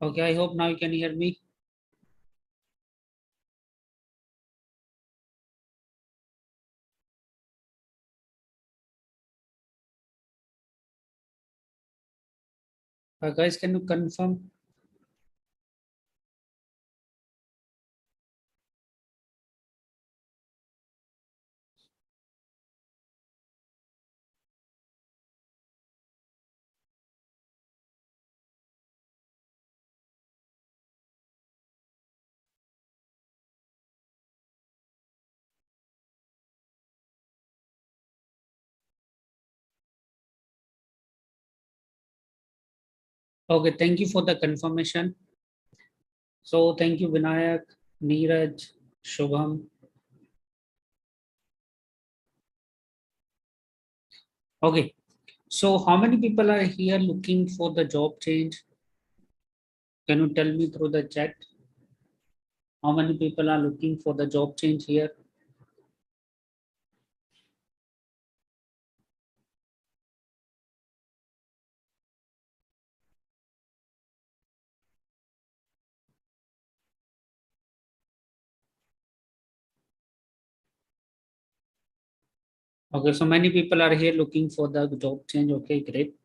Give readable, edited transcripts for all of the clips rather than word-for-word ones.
Okay, I hope now you can hear me. Guys, can you confirm? Okay, thank you for the confirmation. So thank you, Vinayak, Neeraj, Shubham. Okay, so how many people are here looking for the job change? Can you tell me through the chat? How many people are looking for the job change here? Okay, so many people are here looking for the job change. Okay, great.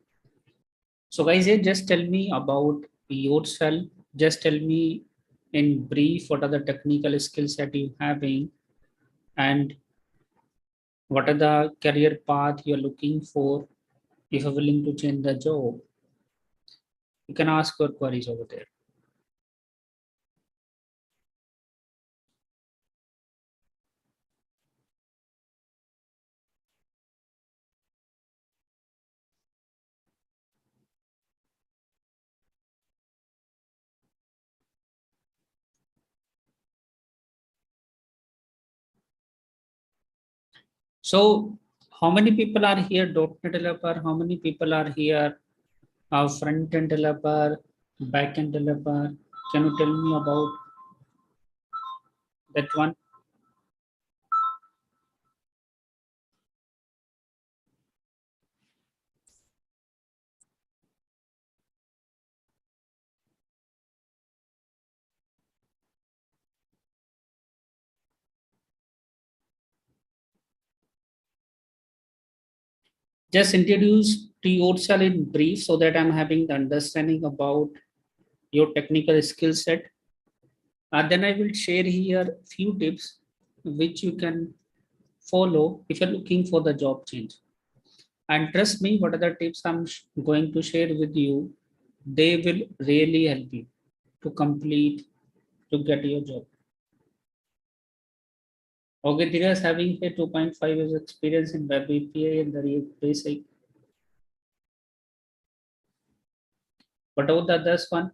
So guys, here just tell me about yourself. Just tell me in brief what are the technical skills that you having and what are the career path you're looking for if you're willing to change the job. You can ask your queries over there. So how many people are here .NET developer? How many people are here front end developer, back end developer? Can you tell me about that one? Just introduce to yourself in brief so that I'm having the understanding about your technical skill set. Then I will share here few tips which you can follow if you're looking for the job change. And trust me, what are the tips I'm going to share with you, they will really help you to complete, to get your job. Okay, Dheeraj having here 2.5 years experience in web API and the React basic. What about the others one?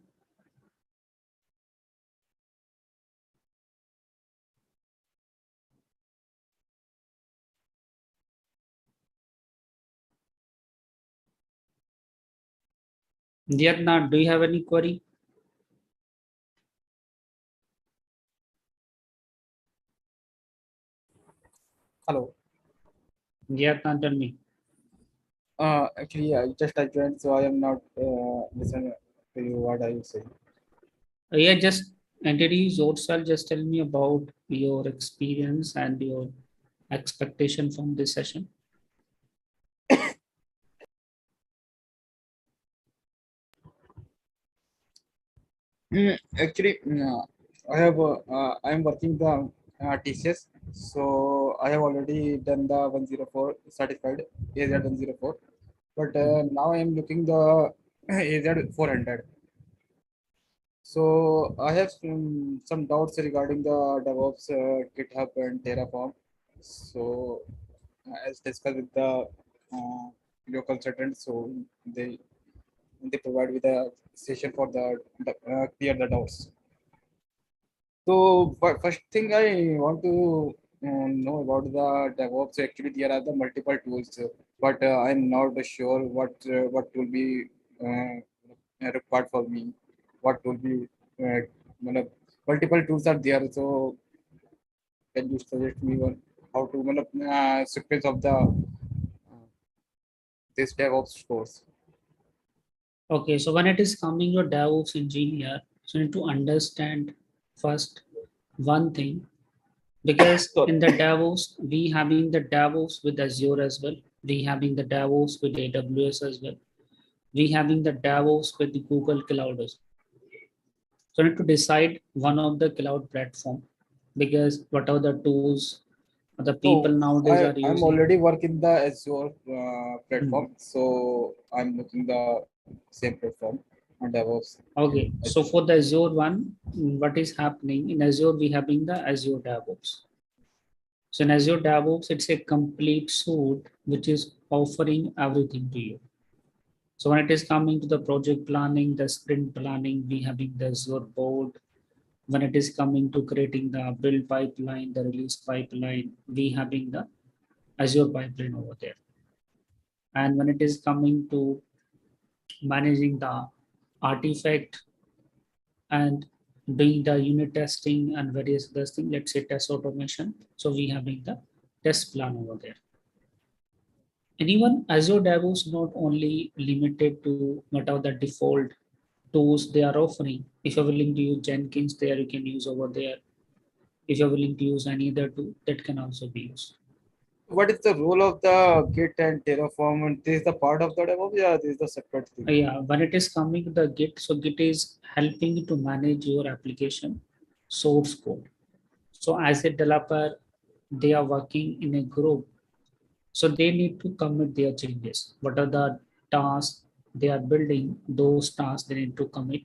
Yatna, do you have any query? Hello. Yatna, tell me. Actually, I joined, so I am not listening to you. What are you saying? Yeah, just introduce yourself. Just tell me about your experience and your expectation from this session. Actually, I am working the TCS, so I have already done the 104 certified AZ 104, but now I am looking the AZ 400. So I have some doubts regarding the DevOps, GitHub, and Terraform. So as discussed with the your consultant, so they they provide with a session for the clear the doubts. So first thing I want to know about the DevOps. Actually, there are the multiple tools, but I'm not sure what will be required for me. What will be matlab, multiple tools are there. So can you suggest me one how to sequence of the this DevOps course? Okay, so when it is coming to DevOps engineer, so you need to understand first one thing, because So, in the DevOps, we having the DevOps with Azure as well. We having the DevOps with AWS as well. We having the DevOps with the Google Cloud as well. So you need to decide one of the cloud platform, because whatever the tools the people so nowadays are I'm using. already working the Azure Hmm. platform, so I'm looking the same platform on DevOps. Okay, so for the Azure one, what is happening in Azure? We having the Azure DevOps. So in Azure DevOps, it's a complete suite which is offering everything to you. So when it is coming to the project planning, the sprint planning, we having the Azure board. When it is coming to creating the build pipeline, the release pipeline, we having the Azure pipeline over there. And when it is coming to managing the artifact and doing the unit testing and various other things, let's say test automation. So we having the test plan over there. And even Azure DevOps not only limited to what are the default tools they are offering. If you're willing to use Jenkins there, you can use over there. If you're willing to use any other tool, that can also be used. What is the role of the Git and Terraform? And this is the part of the DevOps, yeah, this is the separate thing. Yeah, when it is coming to the Git, so Git is helping you to manage your application source code. So as a developer, they are working in a group. So they need to commit their changes. What are the tasks they are building? Those tasks they need to commit.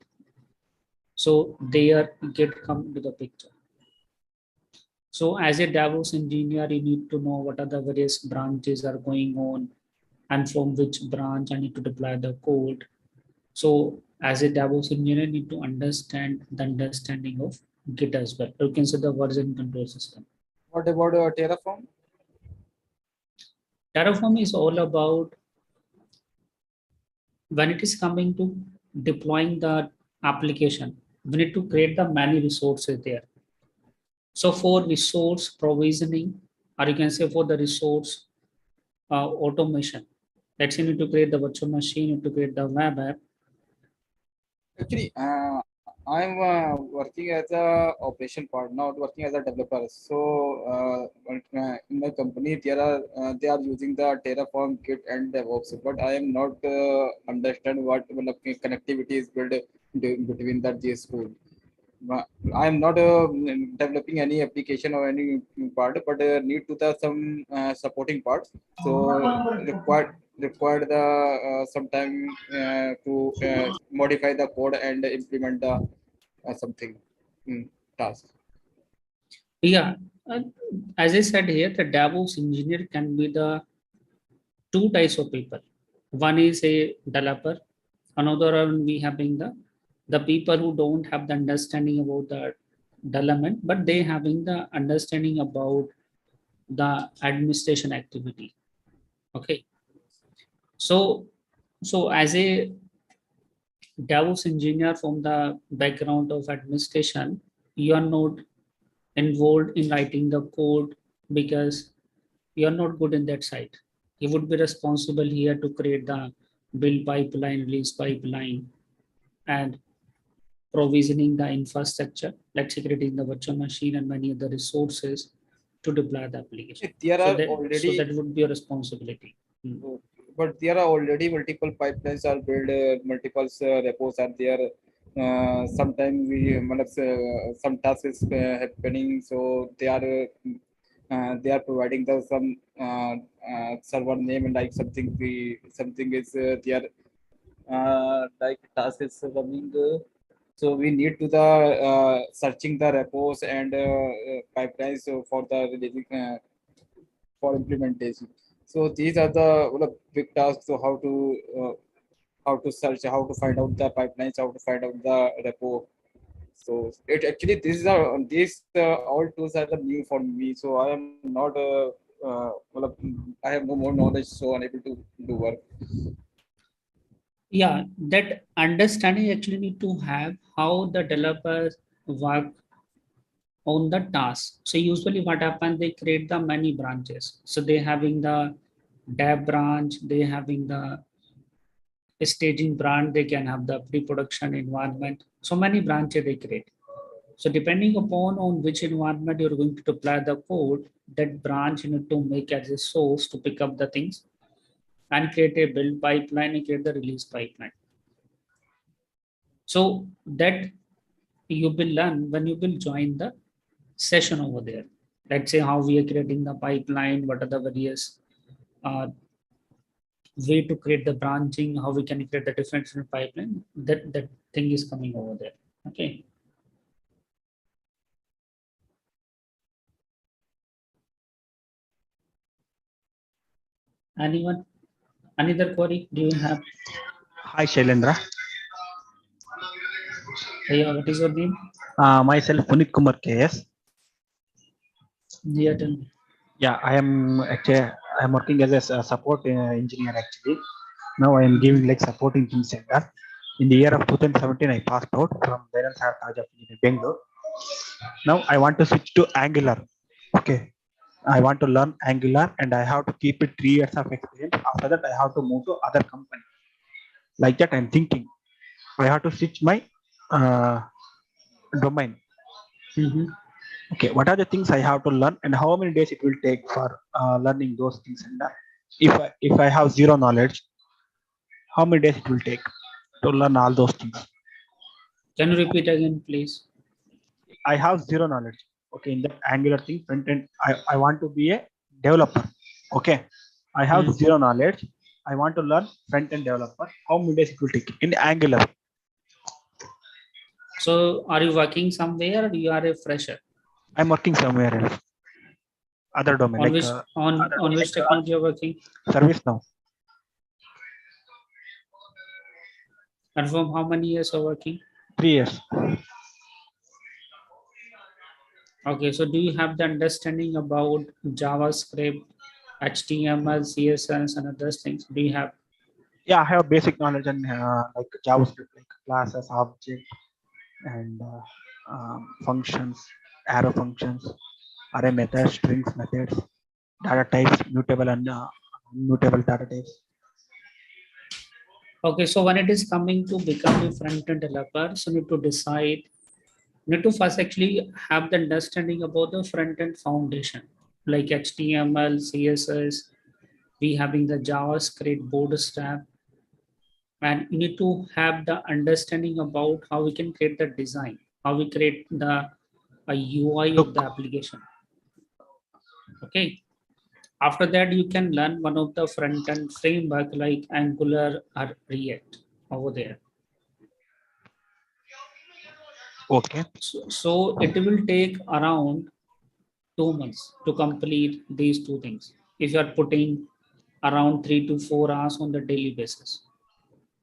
So their Git come to the picture. So as a DevOps engineer, you need to know what are the various branches are going on and from which branch I need to deploy the code. So as a DevOps engineer, you need to understand the understanding of Git as well. You can say the version control system. What about Terraform? Terraform is all about when it is coming to deploying the application, we need to create the many resources there. So for resource provisioning, or you can say for the resource automation, let's say you need to create the virtual machine, you need to create the web app. Actually, I'm working as a operation part, not working as a developer. So in my company, they are using the Terraform, Git, and DevOps. But I am not understand what connectivity is built between that these tools. I am not developing any application or any part, but need to the some supporting parts. So required the some time to modify the code and implement the something task. Yeah, uh, as I said here, the DevOps engineer can be the two types of people. One is a developer, another one we having the people who don't have the understanding about the development, but they having the understanding about the administration activity. Okay, so so as a DevOps engineer from the background of administration, you are not involved in writing the code because you are not good in that side. You would be responsible here to create the build pipeline, release pipeline, and provisioning the infrastructure, let's say creating the virtual machine and many other resources to deploy the application. There So are that already would be a responsibility. Hmm. but there are already multiple pipelines are built, multiple repos are there. Sometimes some tasks is happening, so they are providing the some server name and like something is their like task is running. So we need to the searching the repos and pipelines for the releasing for implementation. So these are the big tasks. So how to search, how to find out the pipelines, how to find out the repo. So it actually these all tools are the new for me. So I am not I have no more knowledge, so unable to do work. Yeah, that understanding actually need to have how the developers work on the task. So usually what happens, they create the many branches. So they having the dev branch, they having the staging brand, they can have the pre-production environment. So many branches they create. So depending upon on which environment you're going to apply the code, that branch you need to make as a source to pick up the things and create a build pipeline and create the release pipeline. So that you will learn when you will join the session over there. Let's say how we are creating the pipeline, what are the various uh, way to create the branching, how we can create the different pipeline. That thing is coming over there. Okay. Anyone? Another query? Do you have? Hi Shailendra. Yeah, what is your name? Myself Punit Kumar KS. Yeah, tell me. Yeah, I am working as a support engineer actually. Now I am giving like support in Team Center. In the year of 2017, I passed out from Dairan Sahar College of Engineering, Bangalore. Now I want to switch to Angular. Okay, I want to learn Angular and I have to keep it 3 years of experience. After that, I have to move to other company. Like that, I'm thinking I have to switch my uh, domain. Mhm. Okay, what are the things I have to learn and how many days it will take for learning those things? And if I have zero knowledge, how many days it will take to learn all those things? Can you repeat again, please? I have zero knowledge. Okay, in that Angular thing, front end, I want to be a developer. Okay, I have Hmm. zero knowledge. I want to learn front end developer. How many days it will take in Angular? So, are you working somewhere or you are a fresher? I'm working somewhere else, other domain On like which on which technology you're working? service now. And from how many years you're working? 3 years. Okay, so do you have the understanding about JavaScript, HTML, CSS, and other things? Do you have? Yeah, I have basic knowledge on like JavaScript, like classes, object, and functions, arrow functions, array methods, strings methods, data types, mutable and mutable data types. Okay, so when it is coming to become a front-end developer, so you need to decide, you need to first actually have the understanding about the front-end foundation, like HTML, CSS, we having the JavaScript, Bootstrap, and you need to have the understanding about how we can create the design, how we create the a UI of the Look, application. Okay. After that, you can learn one of the front-end framework like Angular or React over there. okay, So it will take around 2 months to complete these two things. If you are putting around 3 to 4 hours on the daily basis.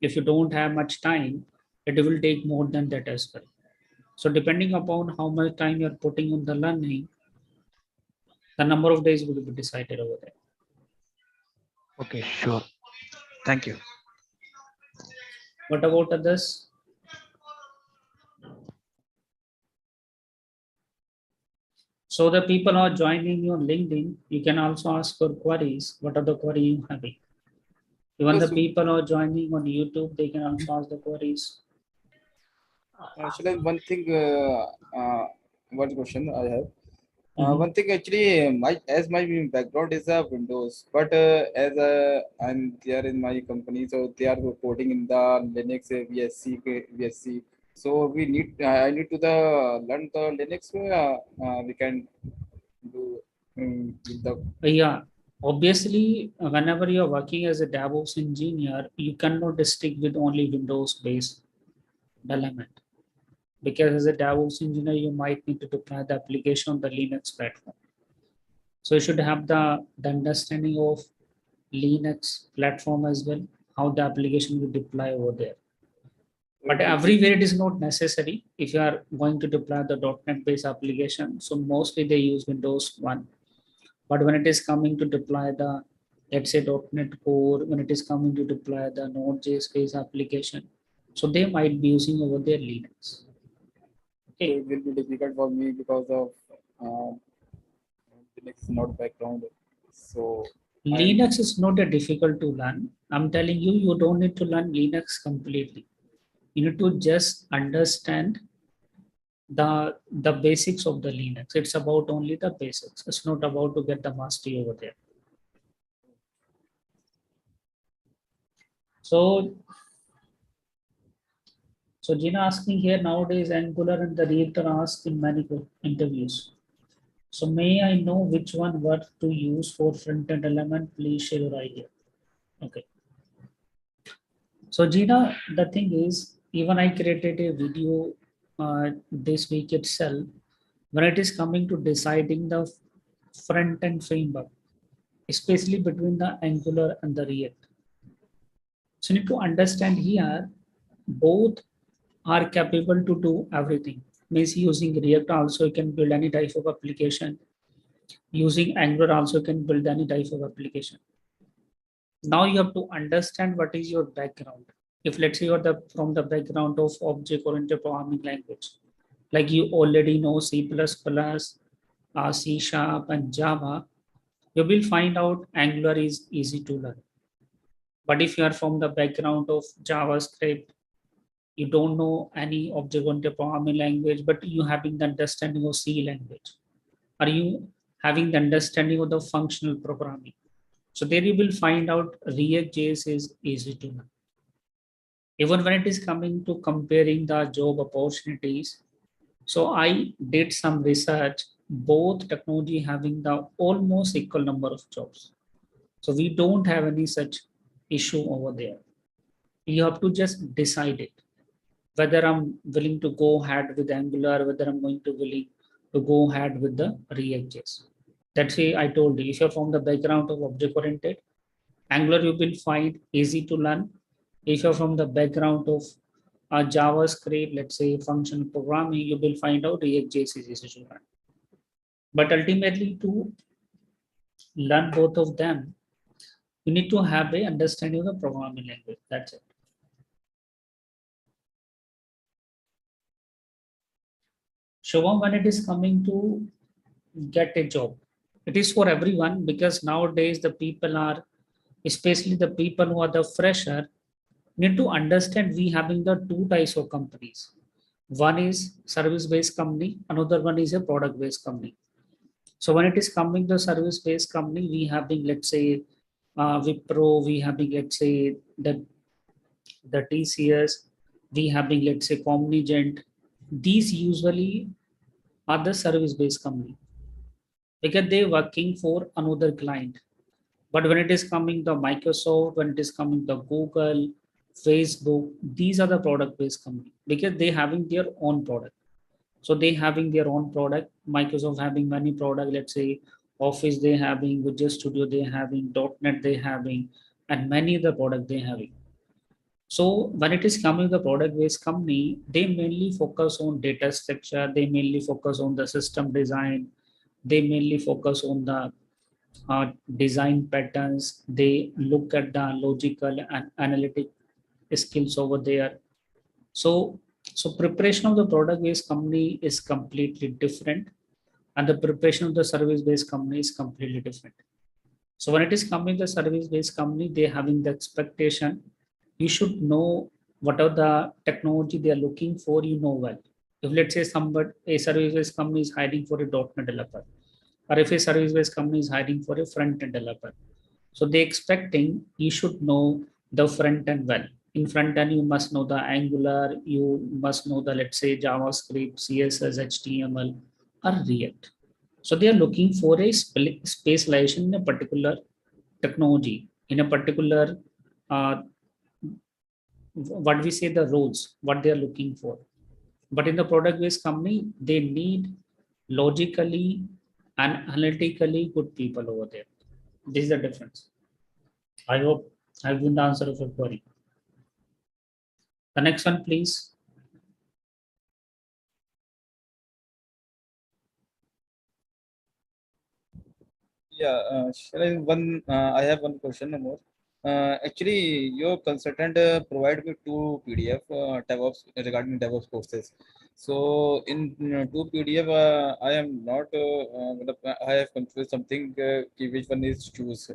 If you don't have much time, it will take more than that as well. So depending upon how much time you're putting on the learning, the number of days will be decided over there. okay, sure. Thank you. What about others? So the people who are joining you on LinkedIn, you can also ask for queries. What are the query you having? Even the Yes, people who are joining on YouTube, they can also ask the queries. actually, one question I have. Mhm. One thing actually, my background is a Windows, but as I'm there in my company, so they are coding in the Linux VSC. So I need to the learn the Linux. We can do with the. Yeah, obviously, whenever you're working as a DevOps engineer, you cannot stick with only Windows-based development because as a DevOps engineer, you might need to deploy the application on the Linux platform. So you should have the understanding of Linux platform as well, how the application will deploy over there. But It will be everywhere it is not necessary. If you are going to deploy the .NET based application, so mostly they use Windows 1. But when it is coming to deploy the, let's say .NET Core, when it is coming to deploy the Node.js based application, so they might be using over there Linux. so Okay. it will be difficult for me because of Linux not background. So. Linux is not a difficult to learn. I'm telling you, you don't need to learn Linux completely. You need to just understand the basics of the Linux. It's about only the basics. It's not about to get the mastery over there. So, so Gina asking here nowadays Angular and the React are asked in many interviews. So may I know which one what to use for front-end element? Please share your idea. Okay. So Gina, the thing is, even I created a video this week itself when it is coming to deciding the front-end framework, especially between the Angular and the React. So you need to understand here, both are capable to do everything. Means using React also you can build any type of application. Using Angular also you can build any type of application. Now you have to understand what is your background. If let's say you're from the background of object-oriented programming language, like you already know C++, C Sharp, and Java, you will find out Angular is easy to learn. But if you are from the background of JavaScript, you don't know any object-oriented programming language, but you having the understanding of C language, are you having the understanding of the functional programming? So there you will find out React.js is easy to learn. Even when it is coming to comparing the job opportunities, so I did some research, both technology having the almost equal number of jobs. So we don't have any such issue over there. You have to just decide it, whether I'm willing to go ahead with Angular, whether I'm going to willing to go ahead with the React.js. That's why I told you, if you're from the background of object-oriented, Angular you will find easy to learn. If you're from the background of JavaScript, let's say functional programming, you will find out React.js is easy to learn. But ultimately, to learn both of them, you need to have a understanding of the programming language. That's it. Shubham, when it is coming to get a job, it is for everyone, because nowadays the people are, especially the people who are the fresher, need to understand we having the two types of companies. One is service-based company, another one is a product-based company. So when it is coming to service-based company, we having, let's say, Wipro, we having, let's say, the TCS, we having, let's say, Cognizant. These usually are the service-based company because they're working for another client. But when it is coming to Microsoft, when it is coming to Google, Facebook, these are the product-based company because they having their own product. So they having their own product. Microsoft having many product. Let's say Office they having, Visual Studio they having, .NET they having, and many other product they having. So when it is coming to the product-based company, they mainly focus on data structure. They mainly focus on the system design. They mainly focus on the design patterns. They look at the logical and analytic skills over there. So, so preparation of the product-based company is completely different, and the preparation of the service-based company is completely different. So when it is coming to the service-based company, they having the expectation. You should know what are the technology they are looking for. You know well. If let's say somebody a service-based company is hiring for a .NET developer, or if a service-based company is hiring for a front-end developer, so they expecting you should know the front end well. In front end, you must know the Angular, you must know the, let's say, JavaScript, CSS, HTML, or React. So they are looking for a specialization in a particular technology, in a particular, uh, what we say the roles, what they are looking for. But in the product-based company, they need logically and analytically good people over there. This is the difference. I hope I've given the answer of your query. The next one, please. Yeah, shall I one? I have one question more. Actually, your consultant provide me two PDF DevOps regarding DevOps courses. So in two PDF, I am not. I have confused something. Which one is choose?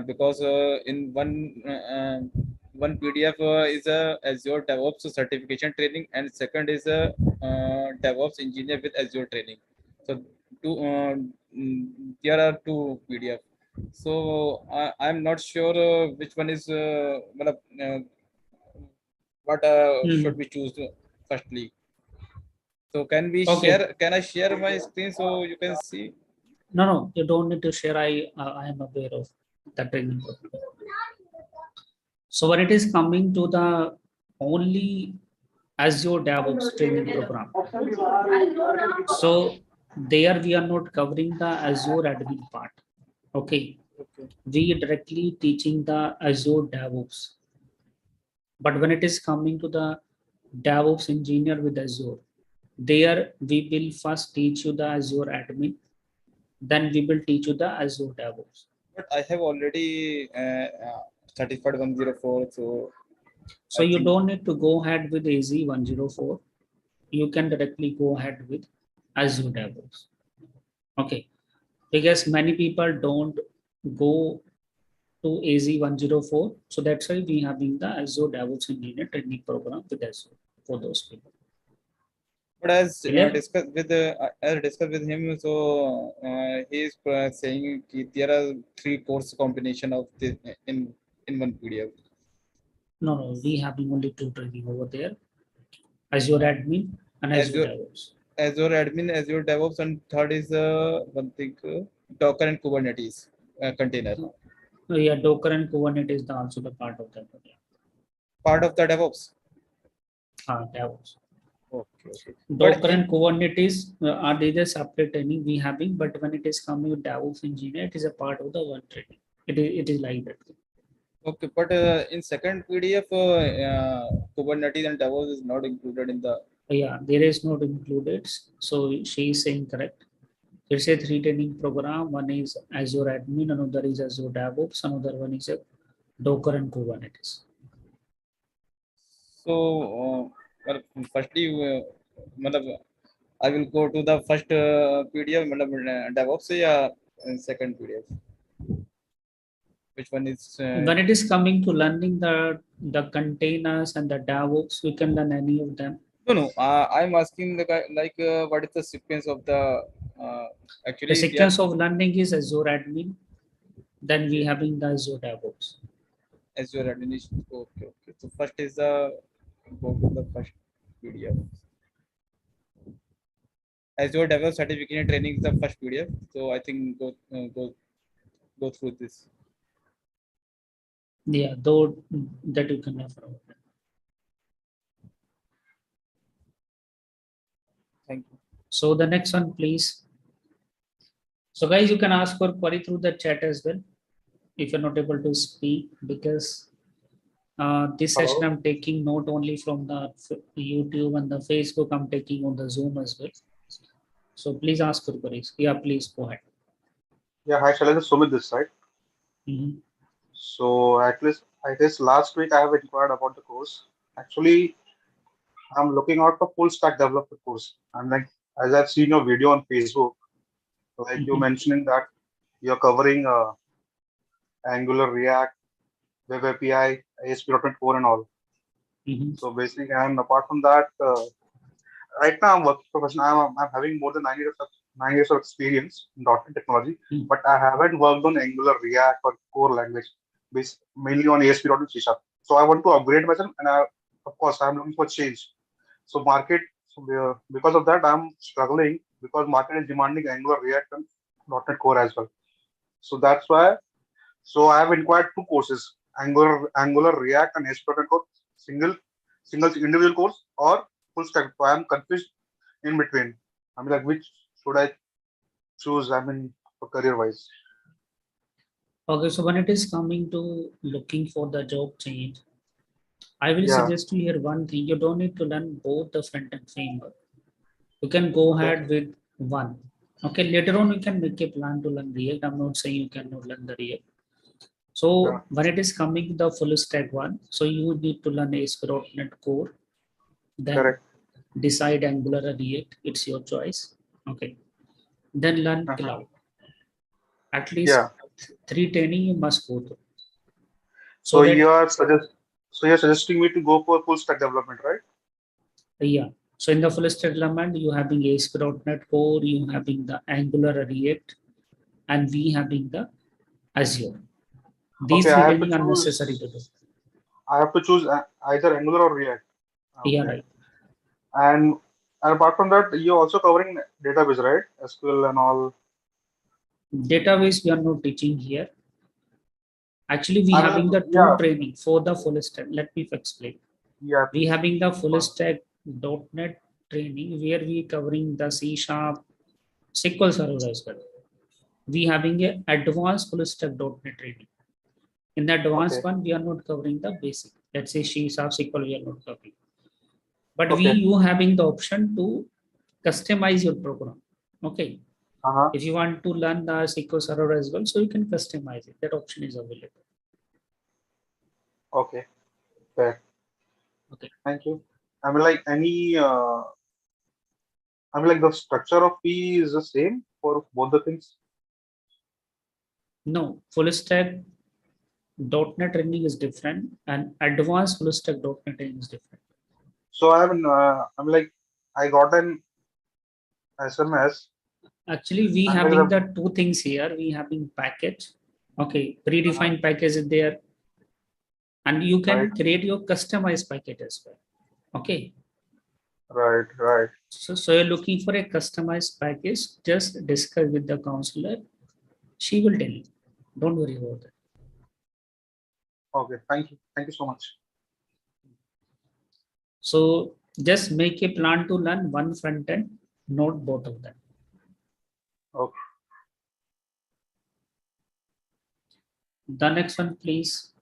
because in one PDF is a Azure DevOps certification training, and second is a DevOps engineer with Azure training. So two there are two PDF. So I'm not sure which one is what should we choose firstly. So can we Okay. share? Can I share my screen so you can see? No, you don't need to share. I am aware of the training program. So when it is coming to the only Azure DevOps training program, so there we are not covering the Azure admin part. Okay, Okay. we directly teaching the Azure DevOps. But when it is coming to the DevOps engineer with Azure, there we will first teach you the Azure admin, then we will teach you the Azure DevOps. But I have already certified 104, so So I you think. don't need to go ahead with AZ104. You can directly go ahead with Azure DevOps. Okay, because many people don't go to AZ104. So that's why we having the Azure DevOps Engineer training program with Azure for those people. But Clear? as discussed with him, so he is saying there are three course combination of this in one PDF. No, we having only two training over there: Azure Admin and Azure Azure DevOps. Azure admin, Azure DevOps, and third is one thing Docker and Kubernetes container, Yeah, Docker and Kubernetes is also the part of that. part of the DevOps. DevOps. Okay. But Docker and Kubernetes are they the separate training we having, but when it is coming with DevOps engineer, it is a part of the one training. It is like that. in second PDF, Kubernetes and DevOps is not included in the. Yeah, there is not included. So she is saying correct. It's a three training program. One is Azure Admin, another is Azure DevOps, another one is a Docker and Kubernetes. So, firstly, I will go to the first PDF, DevOps, second PDF. Which one is? When it is coming to learning the containers and the DevOps, we can learn any of them. No. I'm asking the guy what is the sequence of the uh, The actually sequence of learning is Azure Admin, then we okay, having the Azure DevOps. Azure administration. Okay. So first is the go to the first PDF. Azure DevOps certification training is the first PDF. So I think go through this. Yeah, though that you can refer. Thank you. So the next one, please. So guys, you can ask for query through the chat as well if you're not able to speak, because this session I'm taking not only from the YouTube and the Facebook, I'm taking on the Zoom as well. So please ask for queries. Yeah, please go ahead. Yeah, hi, Shailesh, Sumit this side. Mhm. So at least I guess last week I have inquired about the course. Actually, I'm looking out for full stack developer course. I'm like, as I've seen your video on Facebook, like you Mhm. mentioning that you're covering Angular, React, Web API, ASP.NET Core and all. Mhm. So basically, and apart from that, right now I'm working professional. I'm having more than 9 years of experience in .NET technology, Mhm. but I haven't worked on Angular, React, or core language, based mainly on ASP.NET C#. So I want to upgrade myself, and of course, I'm looking for change. So market, because of that, I'm struggling because market is demanding Angular, React, and .NET Core as well. So that's why. So I have inquired two courses: Angular, React, and ASP.NET Core, single individual course or full stack. So I am confused in between. I mean, like, which should I choose? I mean, for career wise. Okay, so when it is coming to looking for the job change, I will Yeah. suggest you here one thing. You don't need to learn both the front end framework. You can go Okay. ahead with one. Okay, later on you can make a plan to learn React. I'm not saying you cannot learn the React. Yeah. So when it is coming the full stack one, so you need to learn ASP.NET Core, then Correct. decide Angular or React. It's your choice. Okay, then learn Uh-huh. cloud. At least Yeah. 3 training you must go through. So that, you're suggesting me to go for full stack development, right? yeah. So in the full stack development, you having ASP.NET Core, you having the Angular React, and we having the Azure. These Okay, three training are necessary to do. I have to choose either Angular or React. Yeah, Okay. right. And apart from that, you're also covering database, right? SQL and all. Database we are not teaching here. Actually, we I having mean, the two yeah, training for the full stack. Let me explain. yeah, We please. having the full stack .NET training where we covering the C Sharp, SQL Server as well. We having a advanced full stack .NET training. In the Okay, advanced one, we are not covering the basic. Let's say C Sharp, SQL, we are not covering. But okay. you having the option to customize your program. Okay. Uh-huh. If you want to learn the SQL Server as well, so you can customize it. That option is available. Okay, fair. Okay. Thank you. I mean, like the structure of fee is the same for both the things. No, full stack .NET training is different and advanced full stack .NET training is different. So I got an SMS. Actually, we I'm like having the two things here. We having package. Okay, predefined package is there, and you right, can create your customized package as well. Okay. right. So you're looking for a customized package, just discuss with the counselor. She will tell you. Don't worry about it. Okay, thank you so much. So just make a plan to learn one front end, not both of them. Okay. The next one, please.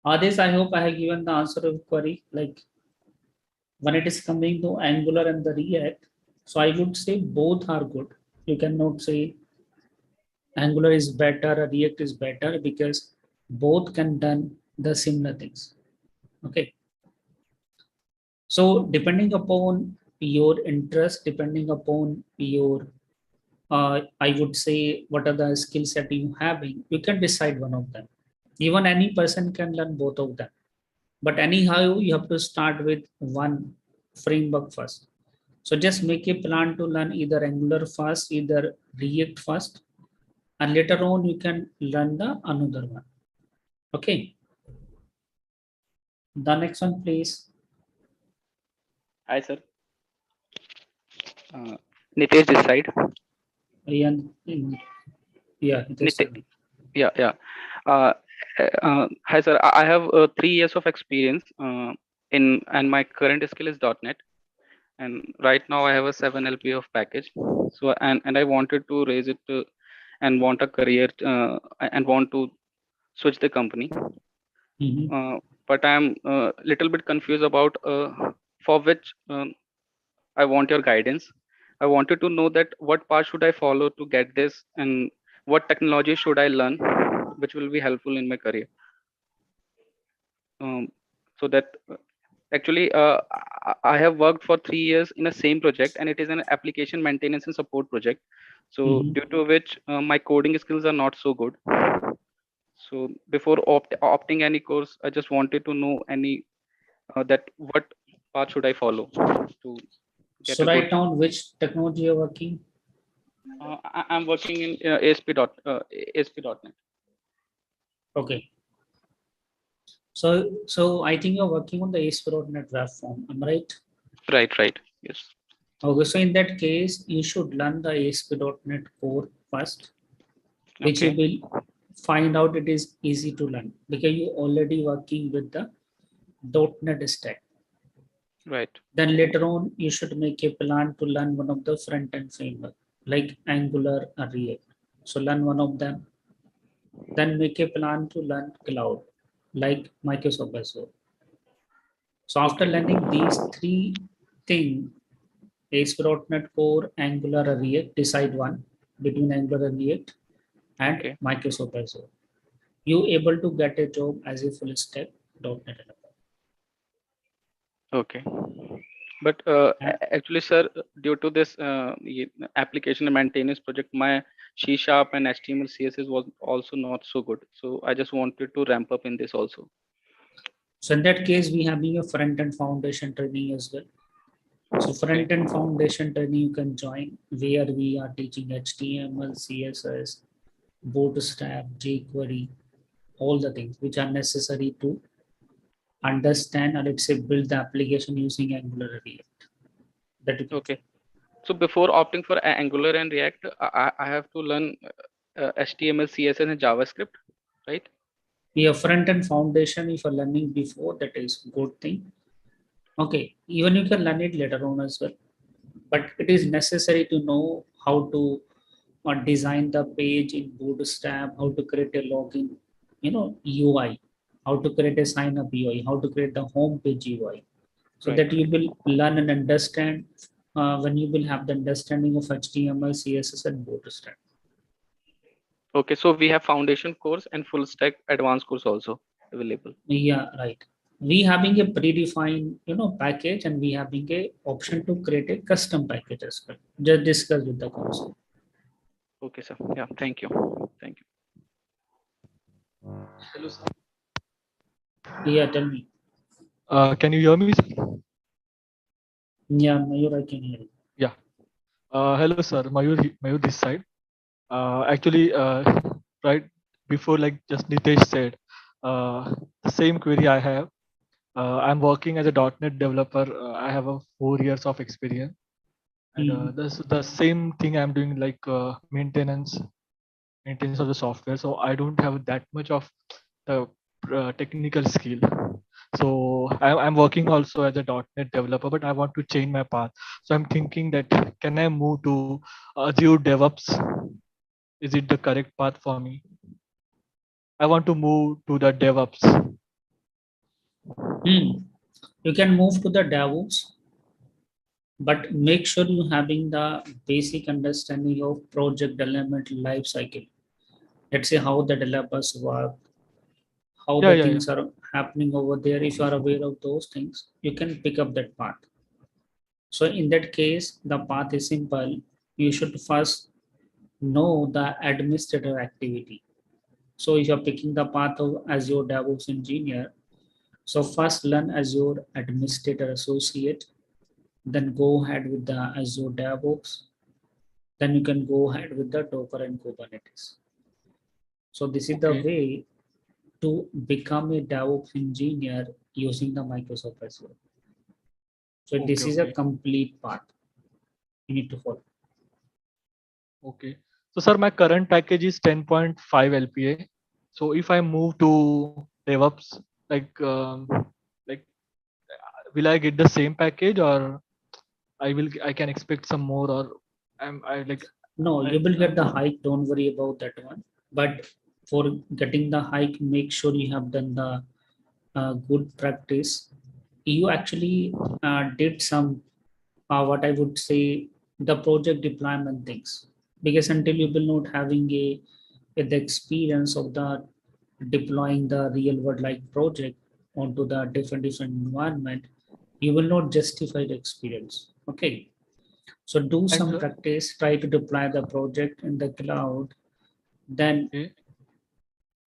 Others, I hope I have given the answer of query. Like when it is coming to Angular and the React, so I would say both are good. You cannot say Angular is better or React is better because both can done the similar things. Okay. So depending upon your interest, depending upon your, I would say, what are the skill set you having, you can decide one of them. Even any person can learn both of them. But anyhow, you have to start with one framework first. So just make a plan to learn either Angular first, either React first, and later on you can learn the another one. Okay. The next one, please. Hi, sir. Nitesh this side. Yeah, Yeah. Hi, sir. I have 3 years of experience in, and my current skill is .NET. And right now I have a 7 LP of package. So and I wanted to raise it and want a career and want to switch the company. But I'm a little bit confused about for which I want your guidance. I wanted to know that what path should I follow to get this, and what technology should I learn, which will be helpful in my career. So that actually I have worked for 3 years in the same project, and it is an application maintenance and support project. So due to which my coding skills are not so good. So before opting any course, I just wanted to know any that what path should I follow to get So a good right job. now, which technology you're working? I'm working in ASP.NET. Okay. So I think you're working on the ASP.NET web form. Am I right? Right. Yes. Okay. So in that case, you should learn the ASP.NET Core first, which you Okay. will find out it is easy to learn because you're already working with the .NET stack. Right. Then later on, you should make a plan to learn one of the front-end framework like Angular or React. So learn one of them. Then make a plan to learn cloud like Microsoft Azure. So after Okay. learning these three things, ASP.NET Core, Angular, or React, decide one between Angular and React and Okay. Microsoft Azure. You able to get a job as a full stack .NET developer. Okay. But actually, sir, due to this application and maintenance project, my C Sharp and HTML CSS was also not so good. So I just wanted to ramp up in this also. So in that case, we having a front end foundation training as well. So front end foundation training you can join, where we are teaching HTML, CSS, Bootstrap, jQuery, all the things which are necessary to understand or let's say build the application using Angular or React. That you can Okay. So before opting for Angular and React, I have to learn HTML, CSS, and JavaScript, right? be a front end foundation if you're learning before, that is good thing. Okay, even you can learn it later on as well, but it is necessary to know how to design the page in Bootstrap, how to create a login, UI, how to create a sign up UI, how to create the home page UI, so Right, that you right. will learn and understand when you will have the understanding of HTML, CSS, and Bootstrap. Okay, so we have foundation course and full stack advanced course also available. Yeah, right. We having a predefined, package, and we having a option to create a custom package as well. Just discuss with the council. Okay, sir. Yeah, thank you. Thank you. Hello, sir. Yeah, tell me. Can you hear me, sir? Yeah, Mayur, I can hear you. Yeah. Hello, sir. Mayur this side. Actually, right before, like just Nitesh said, the same query I have. I'm working as a .NET developer. I have a 4 years of experience, and Mhm. that's the same thing I'm doing, like maintenance of the software. So I don't have that much of the technical skill. So I'm working also as a .NET developer, but I want to change my path. So I'm thinking that can I move to Azure DevOps? Is it the correct path for me? I want to move to the DevOps. You can move to the DevOps, but make sure you having the basic understanding of project development life cycle. Let's say how the developers work, how Yeah, the yeah, yeah. things are happening over there. If you are aware of those things, you can pick up that path. So in that case, the path is simple. You should first know the administrator activity. So if you're picking the path of Azure DevOps engineer, so first learn Azure administrator associate, then go ahead with the Azure DevOps, then you can go ahead with the Docker and Kubernetes. So this is the Okay, way to become a DevOps engineer using the Microsoft Azure. So okay, this is a okay, complete path you need to follow. okay. So, sir, my current package is 10.5 LPA. So, if I move to DevOps, like, like, will I get the same package, or I can expect some more, or I like No, you I will get I'm the hike. Don't worry about that one. But for getting the hike, make sure you have done the good practice. You actually did some, what I would say, the project deployment things. Because until you will not having the experience of the deploying the real world like project onto the different environment, you will not justify the experience. Okay. So do and some sir. practice, try to deploy the project in the cloud. Then Okay,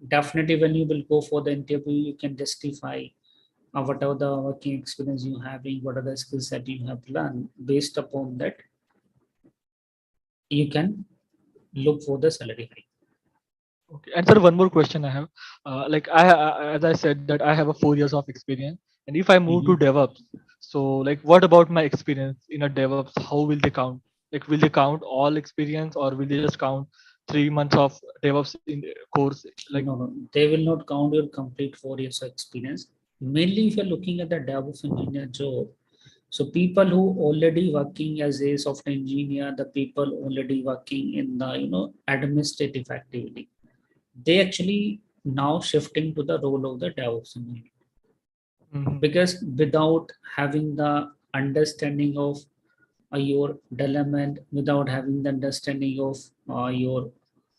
definitely when you will go for the interview, you can justify whatever the working experience you having, what are the skills that you have learned. Based upon that, you can look for the salary hike. okay. And sir, one more question I have. Like as I said that I have a 4 years of experience, and if I move to Mhm. DevOps, so like what about my experience in a DevOps? How will they count? Like, will they count all experience, or will they just count 3 months of DevOps in course? Like, No, no, they will not count your complete 4 years of experience. Mainly, if you're looking at the DevOps engineer job, so people who already working as a software engineer, the people already working in the administrative activity, they actually now shifting to the role of the DevOps engineer, mhm. because without having the understanding of your development, without having the understanding of your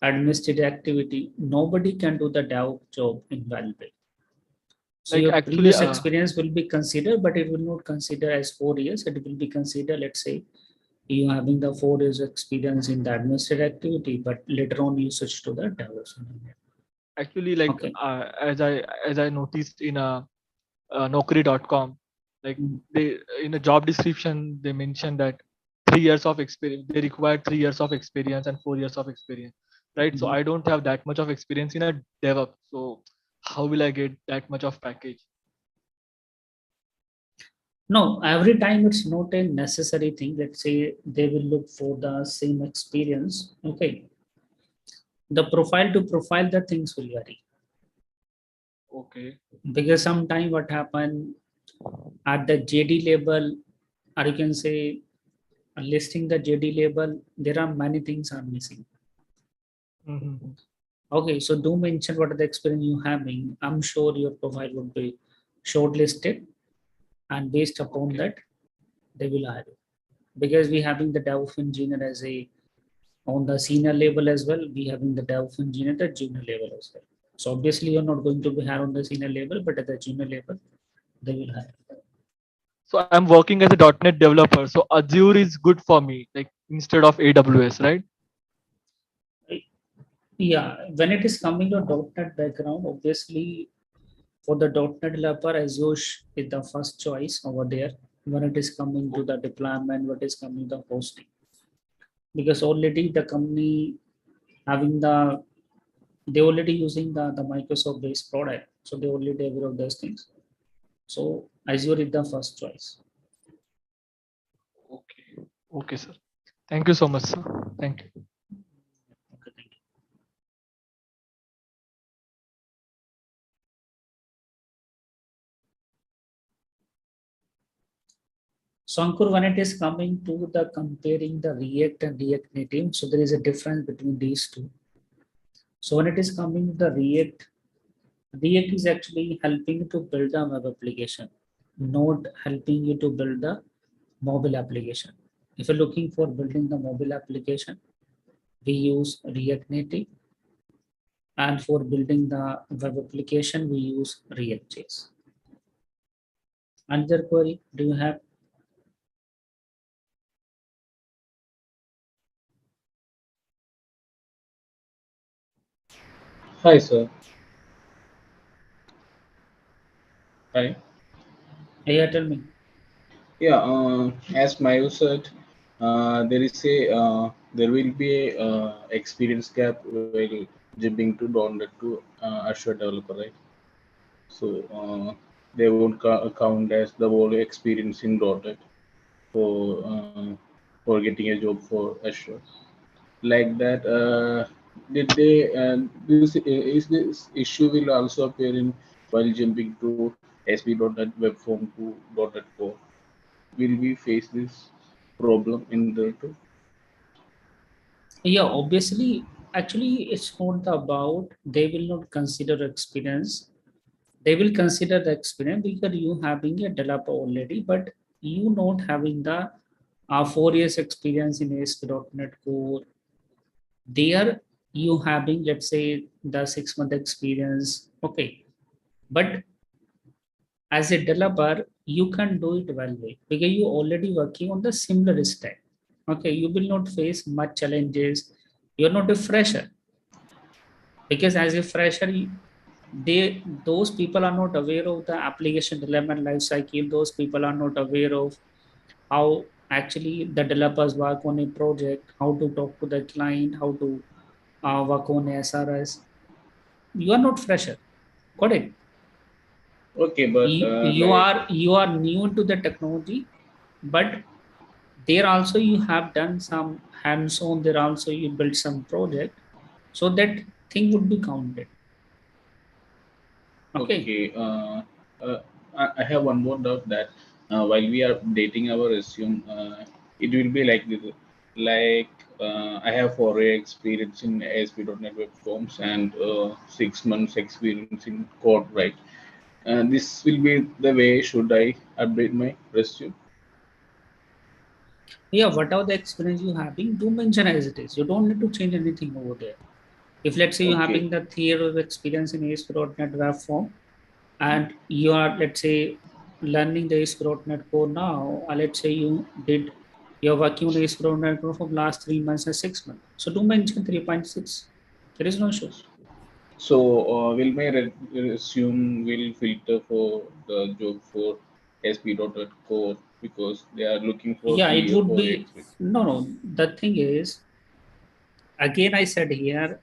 administrative activity, nobody can do the DevOps job in well way. So Like your actually, previous experience will be considered, but it will not consider as 4 years. It will be considered, let's say, you having the 4 years experience in the administrative activity, but later on you switch to the DevOps engineer. Actually, like Okay. as I noticed in a Naukri.com, like Mm. they in a job description they mentioned that 3 years of experience, they require 3 years of experience and 4 years of experience, right? So Mhm. I don't have that much of experience in a DevOps, so how will I get that much of package? No, every time it's not a necessary thing. Let's say they will look for the same experience. Okay. The profile to profile, the things will vary. Okay. Because sometime what happen at the JD level, or you can say listing the JD label, there are many things are missing. Mhm. Okay, so do mention what are the experience you having. I'm sure your profile would be shortlisted, and based upon Okay. that, they will hire you. Because we having the DevOps engineer as a on the senior level as well. We having the DevOps engineer at the junior level as well. So obviously you're not going to be hired on the senior level, but at the junior level, they will hire. So I'm working as a .NET developer, so Azure is good for me, like instead of AWS, right? Yeah, when it is coming to .NET background, obviously for the .NET developer, Azure is the first choice over there when it is coming to the deployment, what is coming to the hosting. Because already the company having they already using the Microsoft based product, so they already aware of those things. So Azure is the first choice. Okay. Okay, sir. Thank you so much, sir. Thank you. Okay, thank you. So Ankur, when it is coming to the comparing the React and React Native, so there is a difference between these two. So when it is coming to the React is actually helping you to build a web application, not helping you to build the mobile application. If you're looking for building the mobile application, we use React Native, and for building the web application, we use React.js. Another query, do you have? Hi, sir. Hi. Yeah, tell me. Yeah, as Mayu said, there will be a experience gap while jumping to .NET to Azure developer, right? So they won't count as the whole experience in .NET for for getting a job for Azure. Like that, did they? Is this issue will also appear in while jumping to ASP.NET Web Form to .NET Core? Will we face this problem in the too? Yeah, obviously, actually, it's not about they will not consider experience. They will consider the experience because you having a developer already, but you not having the 4 years experience in ASP.NET Core. There you having, let's say, the 6 month experience. Okay, but as a developer, you can do it well way because you already working on the similar stack. Okay, you will not face much challenges. You're not a fresher because as a fresher, those people are not aware of the application development life cycle. Those people are not aware of how actually the developers work on a project, how to talk to the client, how to work on SRS. You are not fresher, got it? Okay, but You are new to the technology, but there also you have done some hands-on. There also you build some project, so that thing would be counted. Okay. okay. Uh, I have one more doubt that while we are updating our resume, it will be like this. Like I have 4 year experience in ASP.NET Web Forms and 6 months experience in code, right? This will be the way should I update my resume? Yeah, whatever the experience you having, do mention as it is. You don't need to change anything over there. If let's say you're Okay, having the theory of experience in ASP.NET Web Form, and you are, let's say, learning the ASP.NET Core now, let's say you did You're working on ASP.NET Core from last 3 months and 6 months. So do mention 3.6. There is no issue. So will my resume will filter for the job for SP.NET Core because they are looking for Yeah, it 3 or would 4 be, experience. no. The thing is, again, I said here,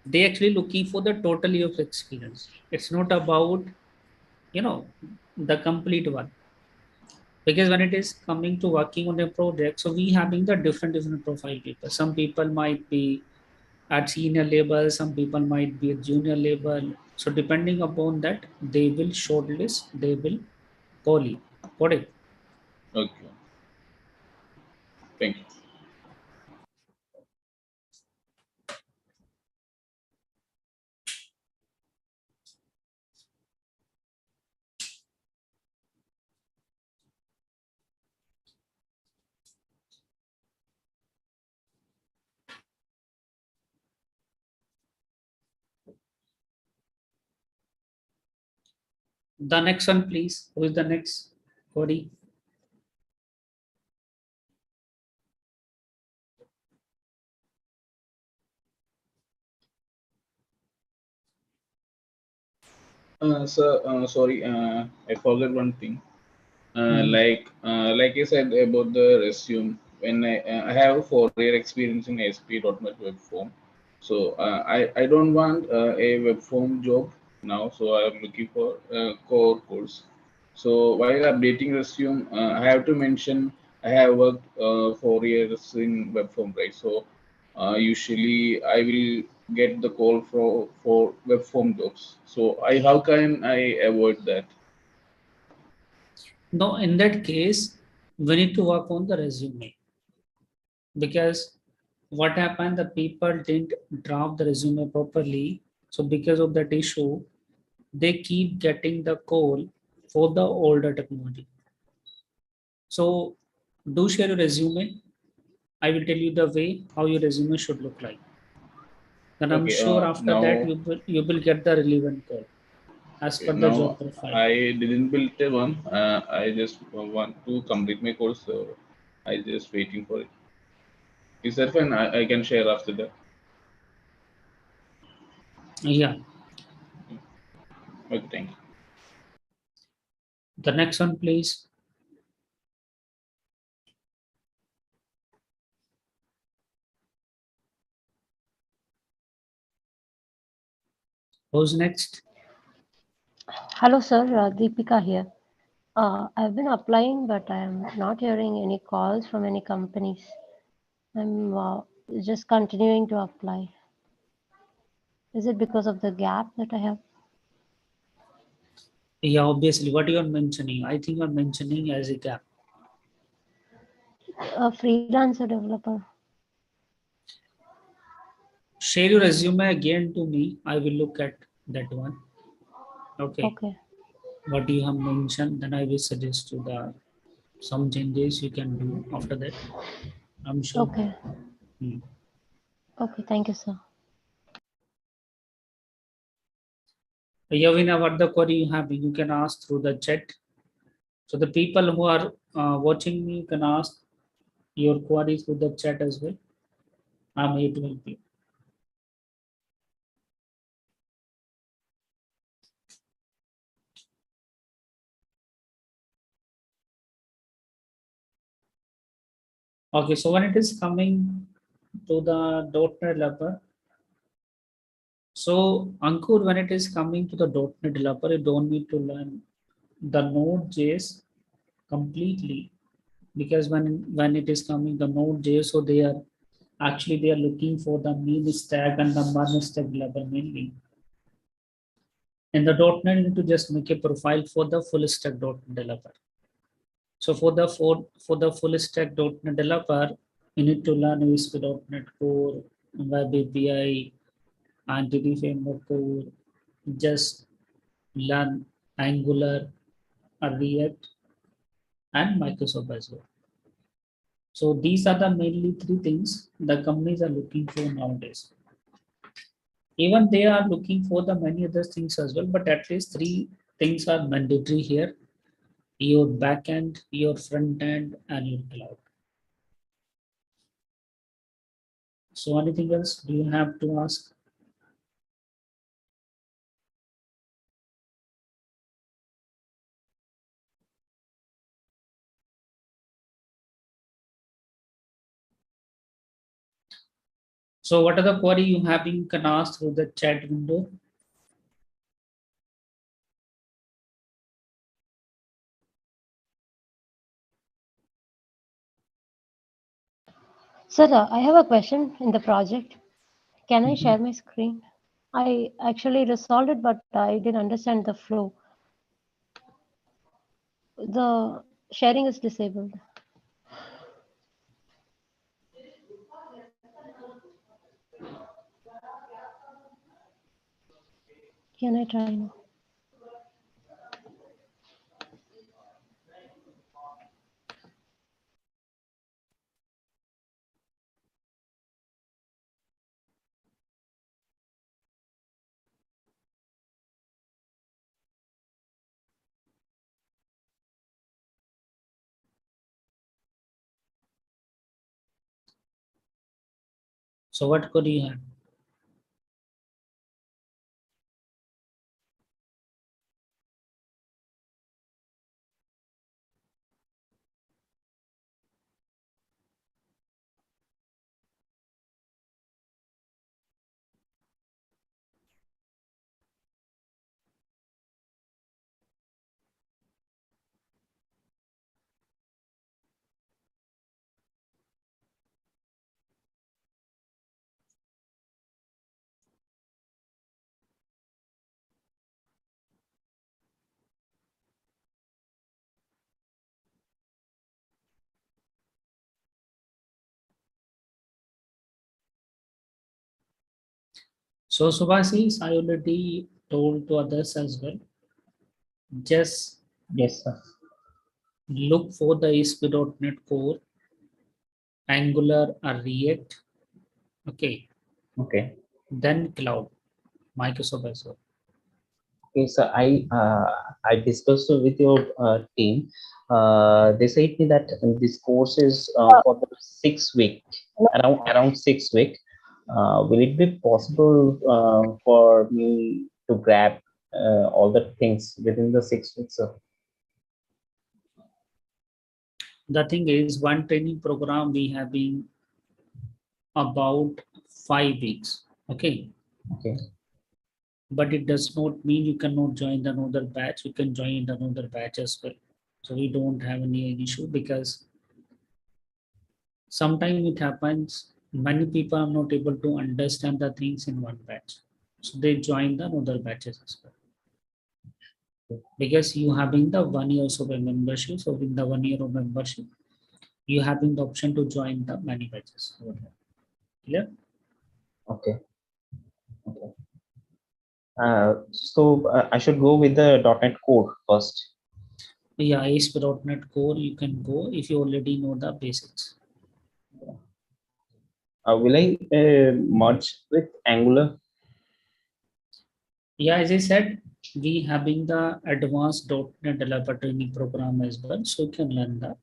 they actually looking for the total year of experience. It's not about, you know, the complete one. Because when it is coming to working on a project, so we having the different profile people. Some people might be at senior level, some people might be at junior level. So depending upon that, they will shortlist, they will call you. Got it? Okay, thank you. The next one, please. Who is the next? Cody. Sorry, I forgot one thing. Mhm. Like I said about the resume, when I have 4 year experience in ASP.NET Web Form, so I don't want a web form job now, so I'm looking for core course. So while updating resume, I have to mention I have worked 4 years in web form, right? So usually I will get the call for web form jobs. So I how can I avoid that? No, in that case, we need to work on the resume because what happened, the people didn't draft the resume properly. So because of that issue, they keep getting the call for the older technology. So do share your resume. I will tell you the way how your resume should look like. Then I'm Okay, sure after that now you will get the relevant call as per the now job profile. I didn't build a one. I just want to complete my course, so I just waiting for it. Is that fine? I can share after that. Yeah. Okay, thank you. The next one, please. Who's next? Hello, sir. Deepika here. I've been applying, but I am not hearing any calls from any companies. I'm just continuing to apply. Is it because of the gap that I have? Yeah, obviously, what you are mentioning, I think you are mentioning as a gap. A freelancer developer. Share your resume again to me. I will look at that one. Okay. Okay. What you have mentioned, then I will suggest to the some changes you can do after that. I'm sure. Okay. Hmm. Okay. Thank you, sir. Yavina, what the query you have, you can ask through the chat. So the people who are watching me, you can ask your query through the chat as well. I'm here to help you. Okay, so when it is coming to the .NET developer, so Ankur, when it is coming to the .NET developer, you don't need to learn the Node.js completely because when it is coming the Node.js, so they are looking for the mean stack and the merge stack developer mainly. In the .NET, you need to just make a profile for the full stack .NET developer. So for the full stack .NET developer, you need to learn ASP.NET Core, Web API, Entity Framework Core, just learn Angular, React, and Microsoft as well. So these are the mainly three things the companies are looking for nowadays. Even they are looking for the many other things as well, but at least three things are mandatory here: your backend, your front end, and your cloud. So anything else do you have to ask? So what are the query you have been can ask through the chat window? Sir, I have a question in the project. Can I share my screen? I actually resolved it, but I didn't understand the flow. The sharing is disabled. Can I try now? So what query you have? So Subhasis, I already told to others as well. Just Yes, sir. look for the ASP.NET Core, Angular or React. Okay. Okay. Then cloud, Microsoft Azure. Okay, so I discussed with your team. They said me that this course is for the 6 week, around 6 week. Will it be possible for me to grab all the things within the 6 weeks? Sir? The thing is, one training program we have been about 5 weeks. Okay. Okay. But it does not mean you cannot join another batch. You can join another batch as well. So we don't have any issue because sometimes it happens many people are not able to understand the things in one batch. So they join the other batches as well. Because you having the 1 year of a membership. So in the 1 year of membership, you having the option to join the many batches. Clear? Okay. Okay. So I should go with the .NET Core first. Yeah, ASP.NET Core, you can go if you already know the basics. Will I merge with Angular? Yeah, as I said, we having the advanced .NET developer training program as well. So you can learn the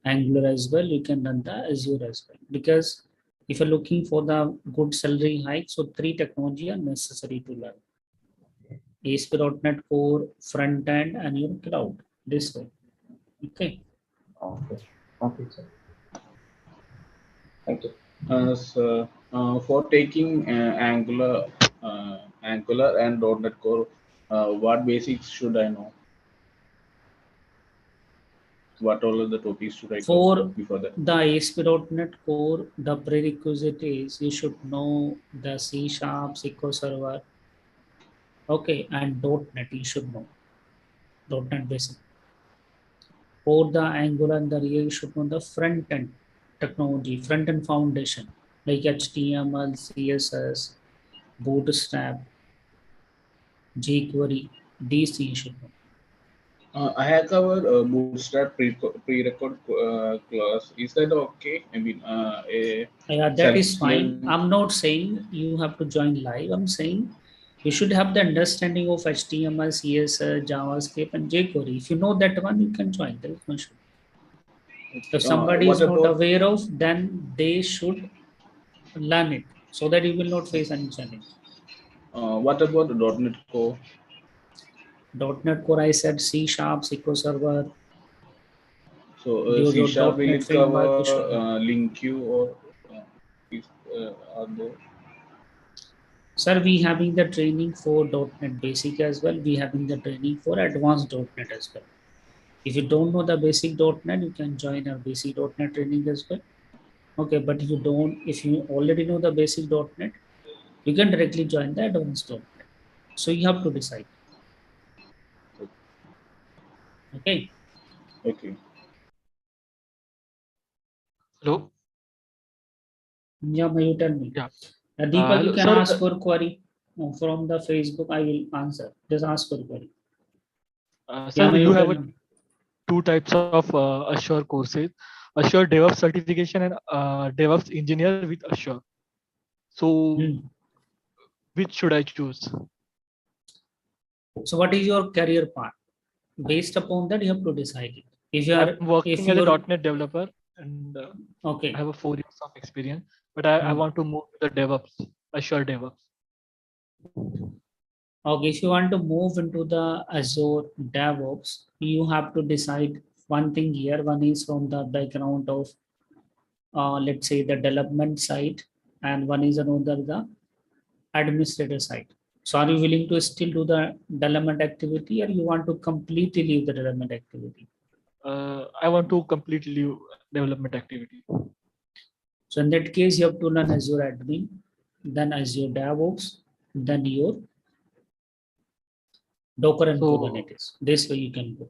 Angular as well. You can learn the Azure as well. Because if you're looking for the good salary hike, so 3 technology are necessary to learn. ASP.NET Core, front end, and your cloud. This way. Okay. Okay. Okay, sir. Thank you. So, for taking Angular and .NET Core, what basics should I know? What all of the topics should I cover For before that? the ASP.NET Core, the prerequisite is you should know the C#, SQL Server, okay, and .NET you should know. .NET Basic. For the Angular and the React, you should know the front end technology, front end foundation, like HTML, CSS, Bootstrap, jQuery, these things you should know. I have covered Bootstrap pre-record class. Is that okay? I mean, Yeah, that is fine. self-learning. I'm not saying you have to join live. I'm saying you should have the understanding of HTML, CSS, JavaScript, and jQuery. If you know that one, you can join. There is no issue. If somebody What is not about aware of, then they should learn it so that you will not face any challenge. What about the .NET Core? .NET Core, I said C Sharp, SQL Server, So use C your Sharp will .NET it cover framework. You should know. LinkU or is are there? Sir, we having the training for .NET Basic as well. We having the training for Advanced .NET as well. If you don't know the basic .NET, you can join our basic .NET training as well. Okay, but if you already know the basic .NET, you can directly join the advanced .NET. So you have to decide. Okay. Okay. Hello. Yeah, may you tell me. Yeah. Deepak, you Hello, can sir. ask for query from the Facebook. I will answer. Just ask for query. Sir, may you you have tell me. two types of Azure courses: Azure DevOps certification and DevOps engineer with Azure. So, which should I choose? So, what is your career path? Based upon that, you have to decide it. If you are, I'm working if as a you're .NET developer and I okay, have a 4 years of experience, but I want to move to the DevOps, Azure DevOps. okay, if you want to move into the Azure DevOps, you have to decide one thing here. One is from the background of, let's say, the development side, and one is another the administrator side. So, are you willing to still do the development activity, or you want to completely leave the development activity? I want to completely leave development activity. So, in that case, you have to learn Azure Admin, then Azure DevOps, then your Docker and Kubernetes. This way you can go.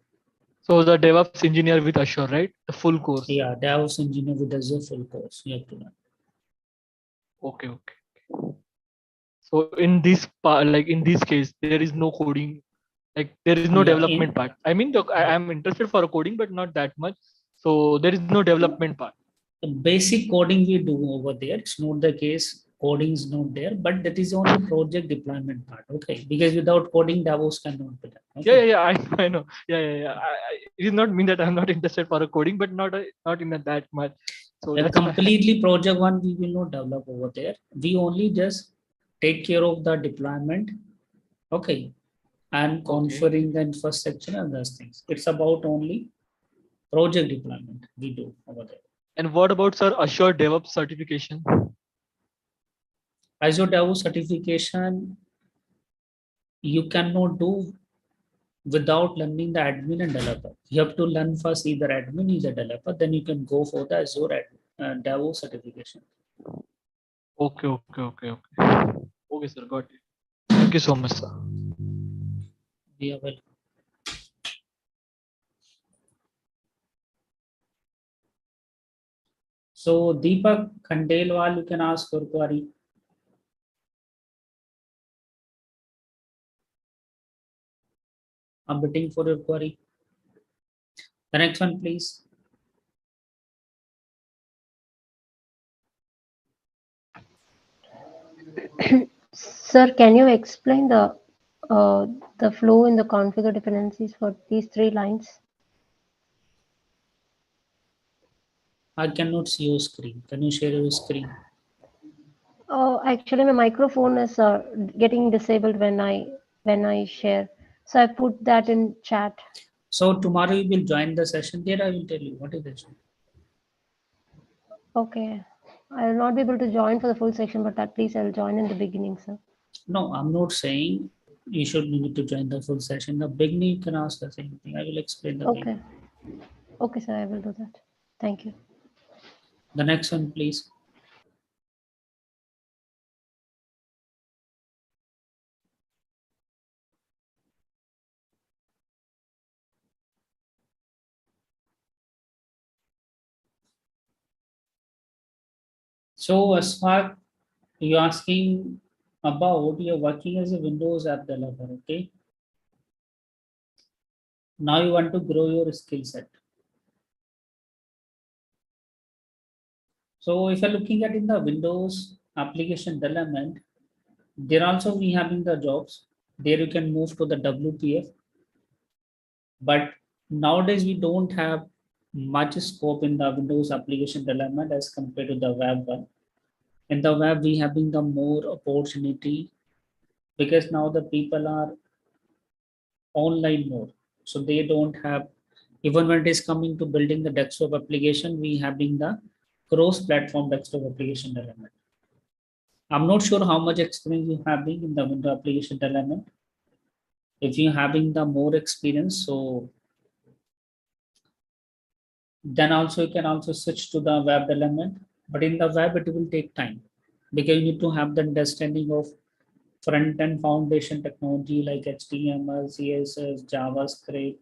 So the DevOps engineer with Azure, right? The full course. Yeah, DevOps engineer with Azure full course. You have to learn. Okay, okay. So in this part, like in this case, there is no coding, like there is no development part. I mean, I am interested for a coding, but not that much. So there is no development part. The basic coding we do over there. It's not the case. Coding is not there, but that is only project deployment part. Okay, because without coding, DevOps cannot be done. Okay? Yeah. I know. Yeah. It is not mean that I'm not interested for a coding, but not in that much. So A that's why. completely project one we will not develop over there. We only just take care of the deployment. Okay, and configuring the infrastructure and those things. It's about only project deployment we do over there. And what about sir Azure DevOps certification? Azure DevOps certification you cannot do without learning the admin and developer. You have to learn first either admin, either developer, then you can go for the Azure DevOps certification. Okay. Okay, sir, got it. Thank you so much, sir. Yeah, well. So Deepak Khandelwal, you can ask for query. I'm waiting for your query. The next one, please. Sir, can you explain the flow in the configure dependencies for these 3 lines? I cannot see your screen. Can you share your screen? Oh, actually, my microphone is getting disabled when I share. So I put that in chat. So tomorrow you will join the session. There I will tell you what is the issue. Okay. I will not be able to join for the full section, but at least I'll join in the beginning, sir. No, I'm not saying you should need to join the full session. The beginning you can ask the same thing. I will explain the Okay. beginning. Okay, sir, I will do that. Thank you. The next one, please. So as far you're asking about you're working as a Windows app developer, okay? Now you want to grow your skill set. So if you're looking at in the Windows application development, there also we having the jobs. There you can move to the WPF. But nowadays we don't have much scope in the Windows application development as compared to the web one. In the web, we having the more opportunity because now the people are online more. So they don't have, even when it is coming to building the desktop application, we having the cross-platform desktop application element. I'm not sure how much experience you having in the window application element. If you having the more experience, so then also you can also switch to the web element. But in the web, it will take time because you need to have the understanding of front-end foundation technology like HTML, CSS, JavaScript.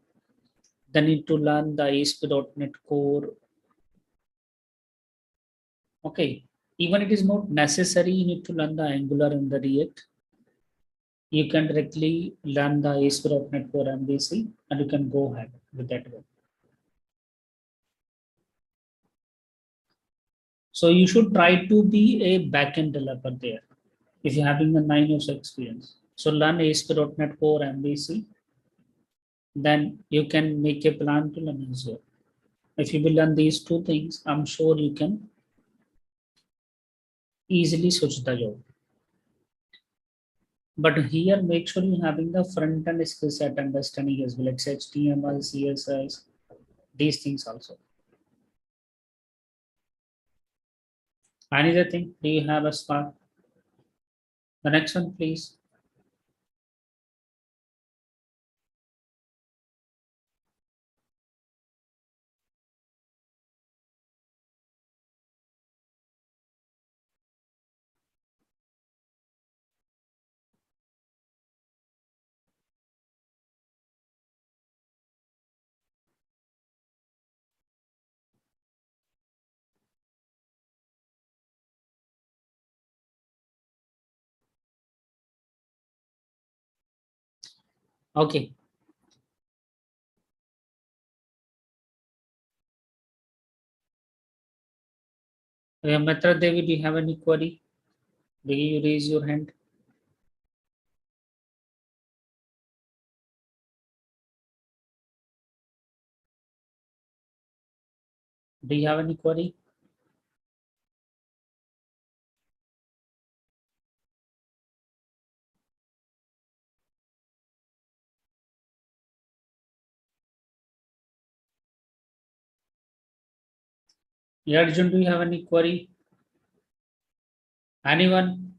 Then need to learn the ASP.NET Core. Okay, even it is not necessary, you need to learn the Angular and the React. You can directly learn the ASP.NET Core MVC and you can go ahead with that one. So you should try to be a backend developer there if you're having a 9 years experience. So learn ASP.NET Core MVC, then you can make a plan to learn Azure. If you will learn these two things, I'm sure you can easily switch the job. But here, make sure you're having the front end skill set understanding as well. It's HTML, CSS, these things also. Any other thing? Do you have a spark? The next one, please. Okay. Mitra Devi, do you have any query? Do you raise your hand? Do you have any query? Yeah, Arjun, do you have any query? Anyone?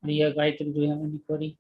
Yeah, Gayatri, do you have any query?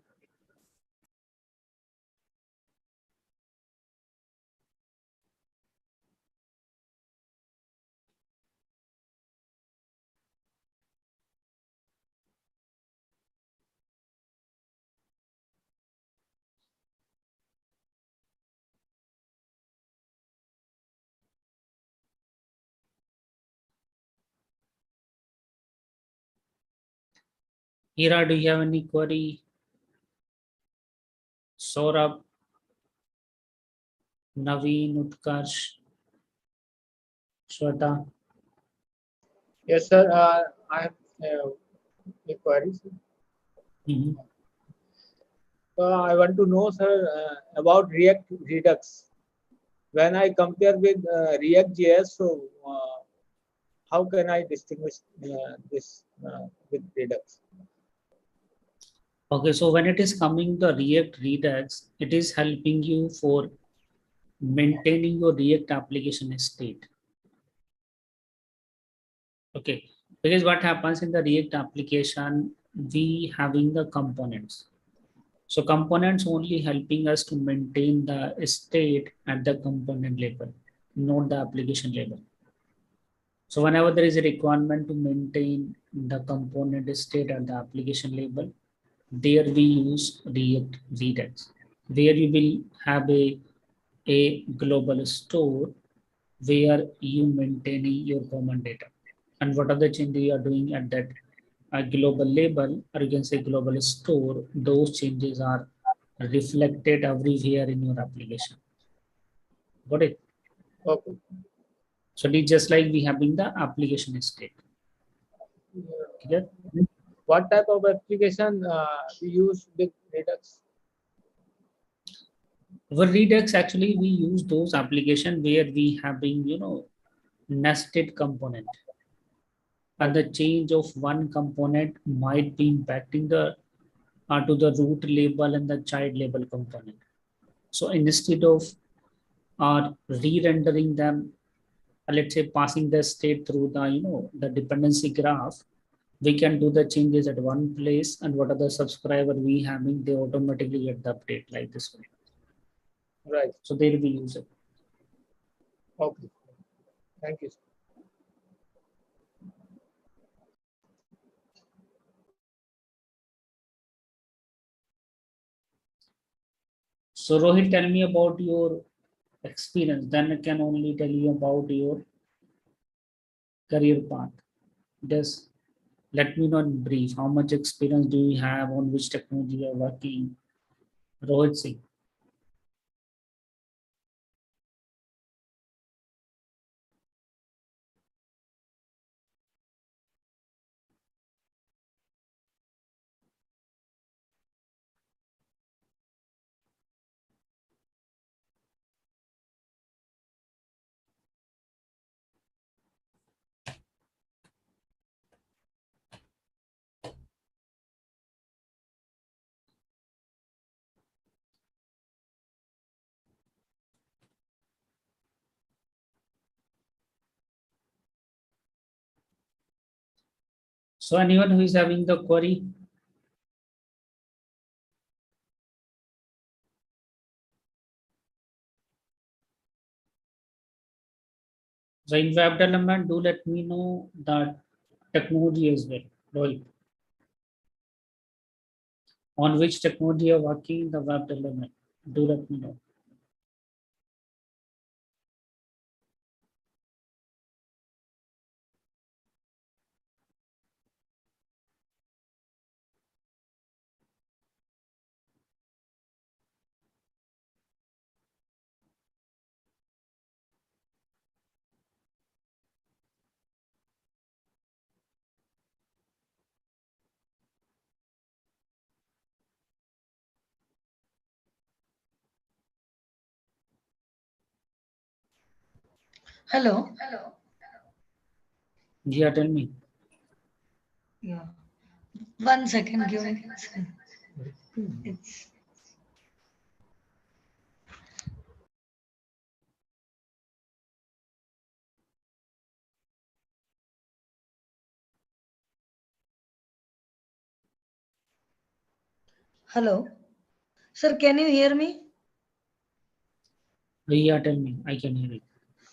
Hira, do you have any query? Saurabh, Naveen, Utkarsh, Shweta. Yes, sir. I have queries. Mhm. I want to know, sir, about React Redux. When I compare with React.js, so how can I distinguish this with Redux? Okay, so when it is coming the React Redux, it is helping you for maintaining your React application state. Okay, because what happens in the React application, we having the components. So components only helping us to maintain the state at the component level, not the application level. So whenever there is a requirement to maintain the component state at the application level, there we use React Redux, where you will have a global store where you maintaining your common data. And what are the changes you are doing at that global label, or you can say global store, those changes are reflected everywhere in your application. Got it? Okay. So it is just like we having the application state. Clear? What type of application we use with Redux? For Redux, actually, we use those application where we have been, nested component, and the change of one component might be impacting the to the root label and the child label component. So instead of re-rendering them, let's say passing the state through the the dependency graph, we can do the changes at one place, and what are the subscriber we having, they automatically get the update like this way. Right. So they'll be using. Okay. Thank you. So Rohit, tell me about your experience. Then I can only tell you about your career path. Just let me know in brief. How much experience do you have, on which technology you are working? Rohit Singh. So anyone who is having the query? So in web development, do let me know that technology as well, Rohit. On which technology you're working in the web development? Do let me know. Hello. Yeah, tell me. Yeah. 1 second, give me. It's hello. Sir, can you hear me? Yeah, tell me. I can hear it.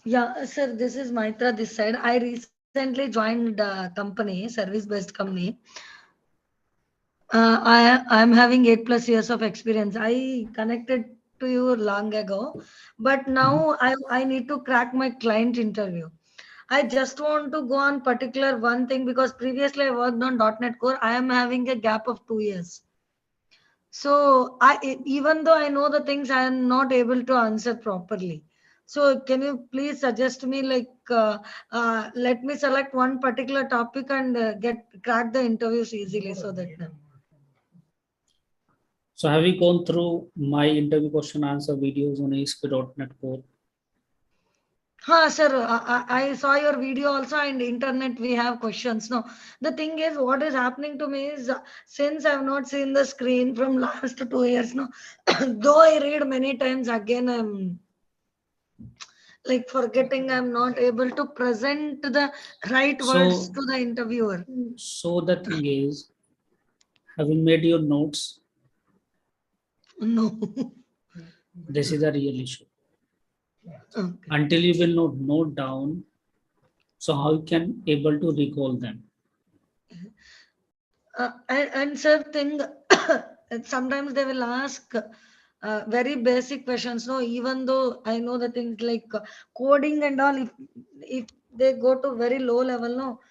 Yeah, sir, this is Maitra this side. I recently joined a company, service-based company. I'm having 8+ years of experience. I connected to you long ago, but now I need to crack my client interview. I just want to go on particular one thing because previously I worked on .NET Core. I am having a gap of 2 years. So even though I know the things, I am not able to answer properly. So can you please suggest me like let me select one particular topic and get crack the interviews easily so that. So have you gone through my interview question answer videos on ASP.NET Core? Sir, I saw your video also and internet we have questions. No, the thing is what is happening to me is since I have not seen the screen from last 2 years, no, though I read many times again, I'm like forgetting, I'm not able to present the right words So, to the interviewer. so the thing is, have you made your notes? No. This is a real issue. Okay. Until you will not note down, so how you can able to recall them? And sir, thing sometimes they will ask very basic questions. No, even though I know the things like coding and all, if they go to very low level, no,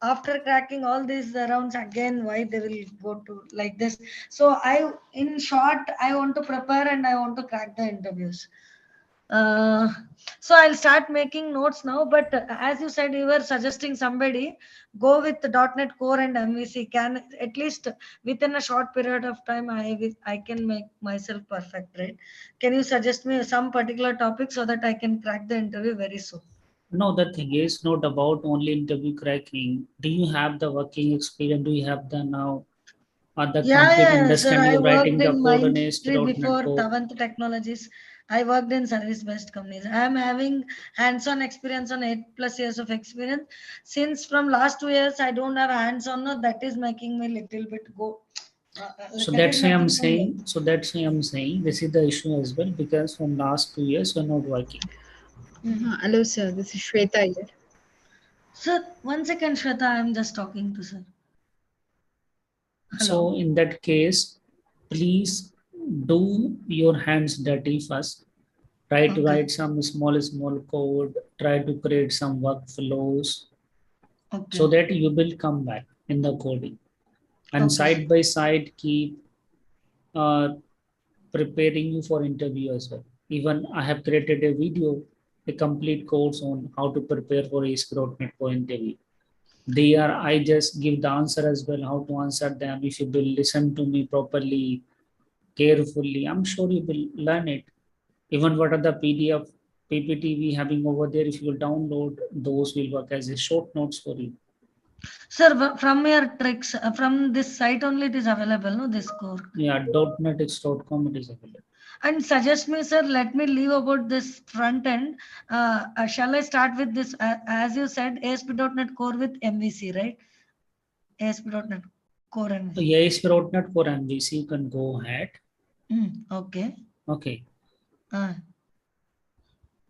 after cracking all these rounds again, why they will go to like this? So in short, I want to prepare and I want to crack the interviews. Uh, so I'll start making notes now. But as you said, you were suggesting somebody go with the .NET Core and MVC. Can at least within a short period of time, I can make myself perfect, right? Can you suggest me some particular topic so that I can crack the interview very soon? No, the thing is not about only interview cracking. Do you have the working experience? Do you have the now the complete Yeah, sir. I understanding of worked writing the in code on ASP.NET Mindtree before Core? Tavanth Technologies. I worked in service-based companies. I am having hands-on experience on 8+ years of experience. Since from last 2 years, I don't have hands-on. No, that is making me little bit go. So That is that's why I'm making me. saying. So that's why I'm saying this is the issue as well because from last 2 years you're not working. Hello, sir. This is Shweta here. Sir, 1 second, Shweta. I'm just talking to sir. So Hello. in that case, please do your hands dirty first. Try to Okay. write some small code. Try to create some workflows so Okay. that you will come back in the coding. And Okay, sir. side by side, keep uh, preparing you for interview as well. Even I have created a video, a complete course on how to prepare for ASP.NET for interview. There, I just give the answer as well, how to answer them. If you will listen to me properly, carefully, I'm sure you will learn it. Even what are the PDF, PPT we having over there, if you will download, those will work as a short notes for you. Sir, from your tricks, from this site only it is available, no? This core. Yeah, .netx.com it is available. And suggest me, sir, let me leave about this front end. Shall I start with this, as you said, ASP.NET Core with MVC, right? ASP.NET Core So MVC. ASP.NET for MVC, you can go ahead. Okay. Okay. Uh,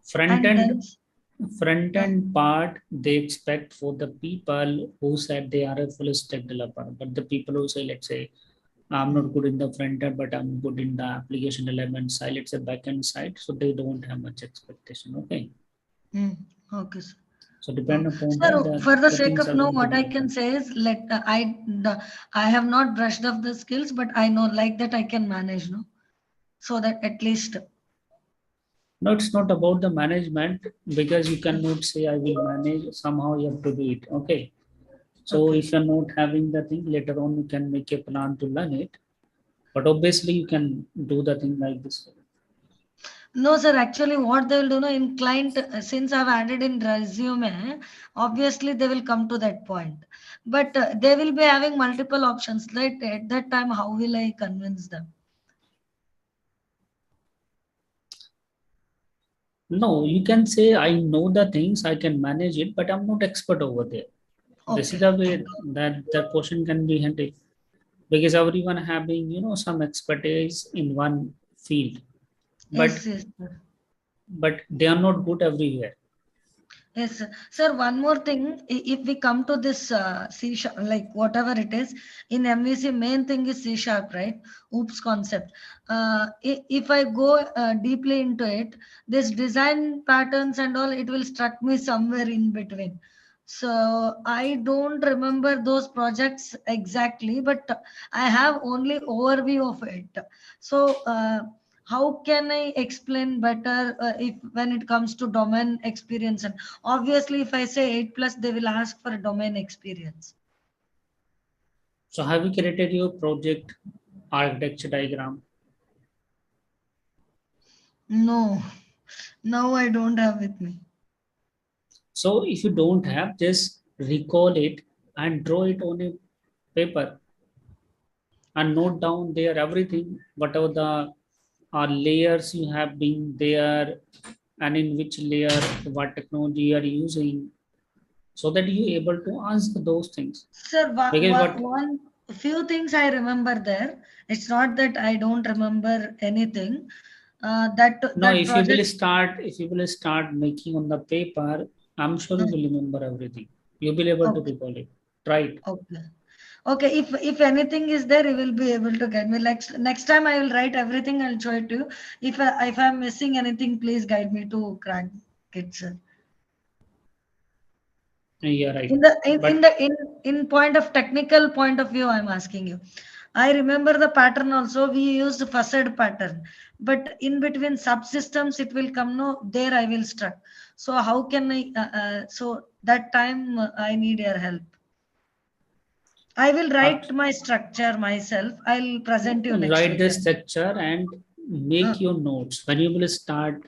Front and end then, part they expect for the people who said they are a full stack developer, but the people who say, let's say, I'm not good in the front end, but I'm good in the application element side, let's say back end side, so they don't have much expectation. Okay. okay, sir. So depend upon Sir, that, for the the sake things of are no, going to what be I can different. say is I have not brushed up the skills, but I know like that I can manage, no? So that at least. No, it's not about the management because you cannot say I will manage. Somehow you have to do it. Okay. So Okay. if you're not having the thing later on, you can make a plan to learn it. But obviously you can do the thing like this. No, sir. Actually, what they will do, no, in client, since I've added in resume, obviously they will come to that point. But they will be having multiple options. Right? At that time, how will I convince them? No, you can say I know the things, I can manage it, but I'm not expert over there. This is Okay. the way that the question can be handled because everyone having some expertise in one field, but Yes, yes, sir. they are not good everywhere. Yes, sir. Sir, one more thing. If we come to this C sharp, like whatever it is, in MVC, main thing is C sharp, right? Oops concept. If I go deeply into it, this design patterns and all, it will struck me somewhere in between. So I don't remember those projects exactly, but I have only overview of it. So how can I explain better if when it comes to domain experience? And obviously, if I say 8+, they will ask for a domain experience. So have you created your project architecture diagram? No, now I don't have with me. So if you don't have, just recall it and draw it on a paper and note down there everything, whatever the layers you have been there and in which layer, what technology you are using, so that you able to answer those things. Sir, Because what one few things I remember there. It's not that I don't remember anything. no, That project. if you will start making on the paper, I'm sure you Hmm, will remember everything. You'll be able to okay, recall it. Try it. okay. Okay, if anything is there, you will be able to get me. Like next time, I will write everything. I'll show it to you. If I'm missing anything, please guide me to crack it, sir. Yeah, right. In the But in point of technical point of view, I'm asking you. I remember the pattern also. We used facade pattern, but in between subsystems, it will come. No, there I will struck. So how can I? So that time I need your help. I will write my structure myself. I'll present you next Write week. the structure and make your notes. When you will start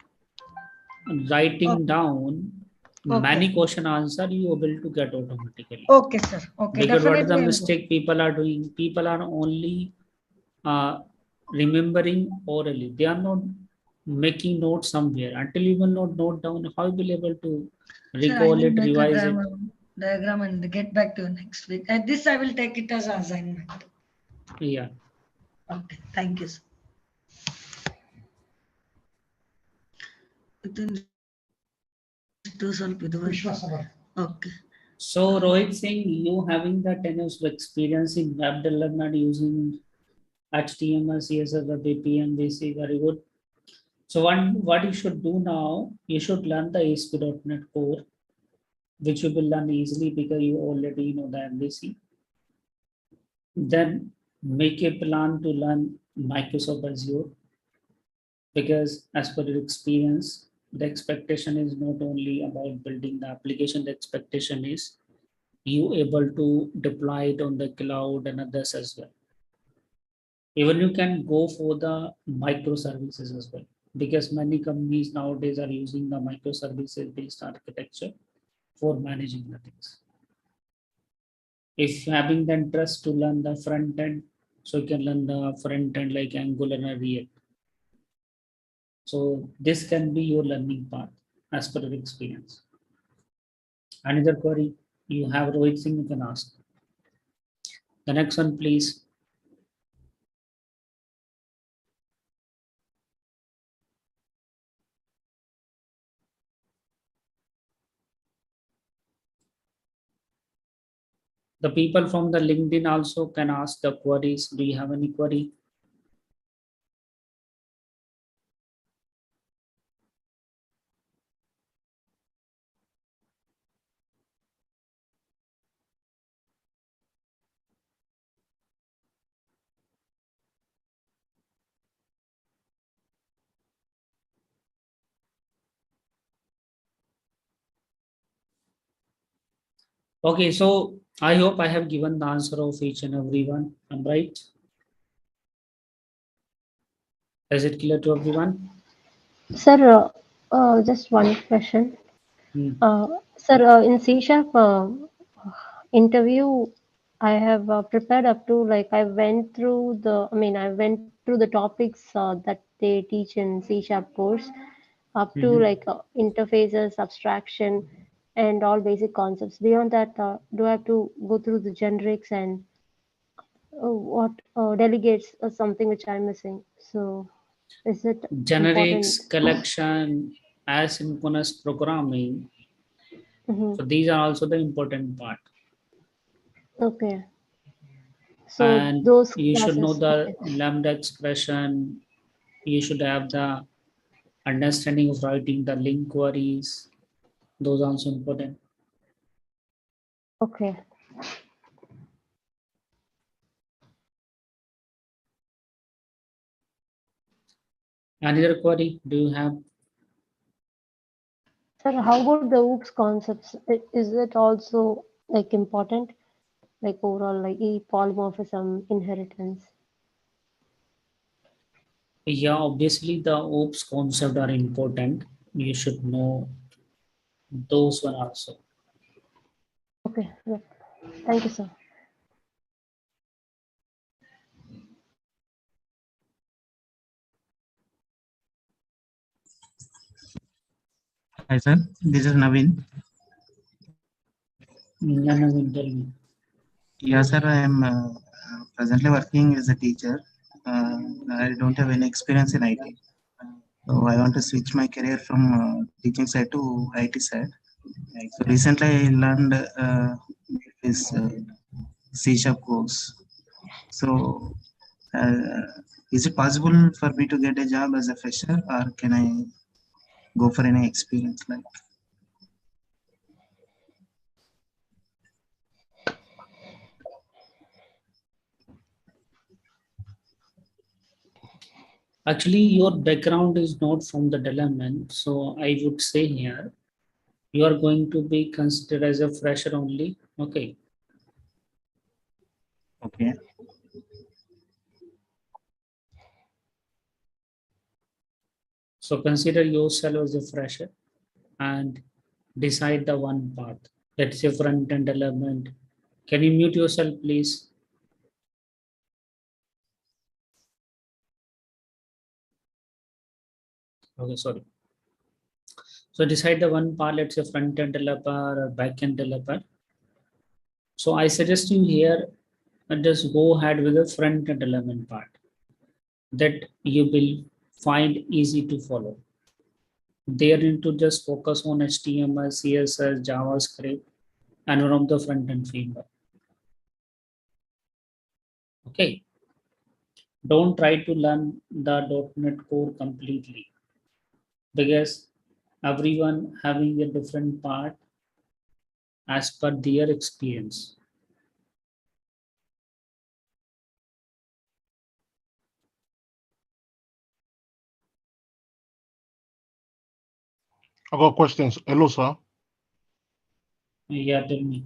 writing down many question answer, you able to get automatically. Okay, sir. Okay, Because what is the definitely. mistake people are doing? People are only remembering orally. They are not making notes somewhere. Until you will not note down, how you will able to Sir, I recall will it, make a revise it? diagram and get back to you next week. At this, I will take it as assignment. Yeah. Okay, thank you, sir. Okay. So Rohit Singh, you having the 10 years of experience in web development using HTML, CSS, or BPM, basic, very good. So what you should do now, you should learn the ASP.NET Core, which you will learn easily because you already know the MVC. Then make a plan to learn Microsoft Azure, because as per your experience, the expectation is not only about building the application, the expectation is you able to deploy it on the cloud and others as well. Even you can go for the microservices as well, because many companies nowadays are using the microservices based architecture for managing the things. If having the interest to learn the front end, so you can learn the front end like Angular and React. So this can be your learning path as per your experience. Another query you have, Rohit Singh, you can ask. The next one, please. The people from the LinkedIn also can ask the queries. Do you have any query? Okay, so I hope I have given the answer of each and every one. I'm right. Is it clear to everyone? Sir, just one question. Sir, in C Sharp interview, I have prepared up to like I went through the topics that they teach in C Sharp course up to like interfaces, abstraction, and all basic concepts. Beyond that, do I have to go through the generics and what delegates something which I'm missing? So, is it important? Generics, collection, asynchronous programming. Mhm. So these are also the important part. Okay. So And those you should know classes. the Okay. lambda expression. You should have the understanding of writing the link queries. Those are also important. Okay. Another query do you have? Sir, how about the OOPS concepts? Is it also like important? Like overall, like polymorphism, inheritance? Yeah, obviously the OOPS concept are important. You should know those one also. Okay. Yeah. Thank you, sir. Hi, sir. This is Naveen. Naveen, tell me. Yeah, sir. I am presently working as a teacher. I don't have any experience in IT. So I want to switch my career from teaching side to IT side. So recently I learned this C Sharp course. So uh, is it possible for me to get a job as a fresher, or can I go for any experience like? Actually, your background is not from the development, so I would say here you are going to be considered as a fresher only. Okay. Okay. So consider yourself as a fresher and decide the one path. Let's say front end development. Can you mute yourself, please? Okay, sorry. So decide the one part, let's say front end developer or back end developer. So I suggest you here just go ahead with the front end development part that you will find easy to follow. They need to just focus on HTML, CSS, JavaScript, and one of the front end framework. Okay. Don't try to learn the .NET Core completely because everyone having a different part as per their experience. I got questions. Hello, sir. Yeah, tell me.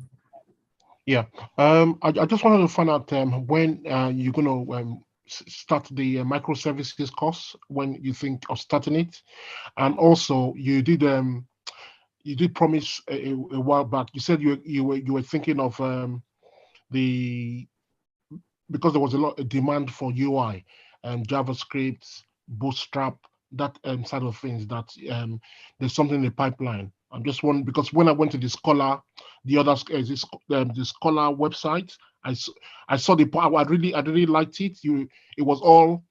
Yeah. I just wanted to find out when you're gonna start the microservices course. When you think of starting it, and also you did promise a while back. You said you were thinking of the because there was a lot of demand for UI and JavaScript, Bootstrap, that side of things. That there's something in the pipeline. I'm just wondering because when I went to the Scholar, the other the Scholar website, I saw the part. I really liked it. It was all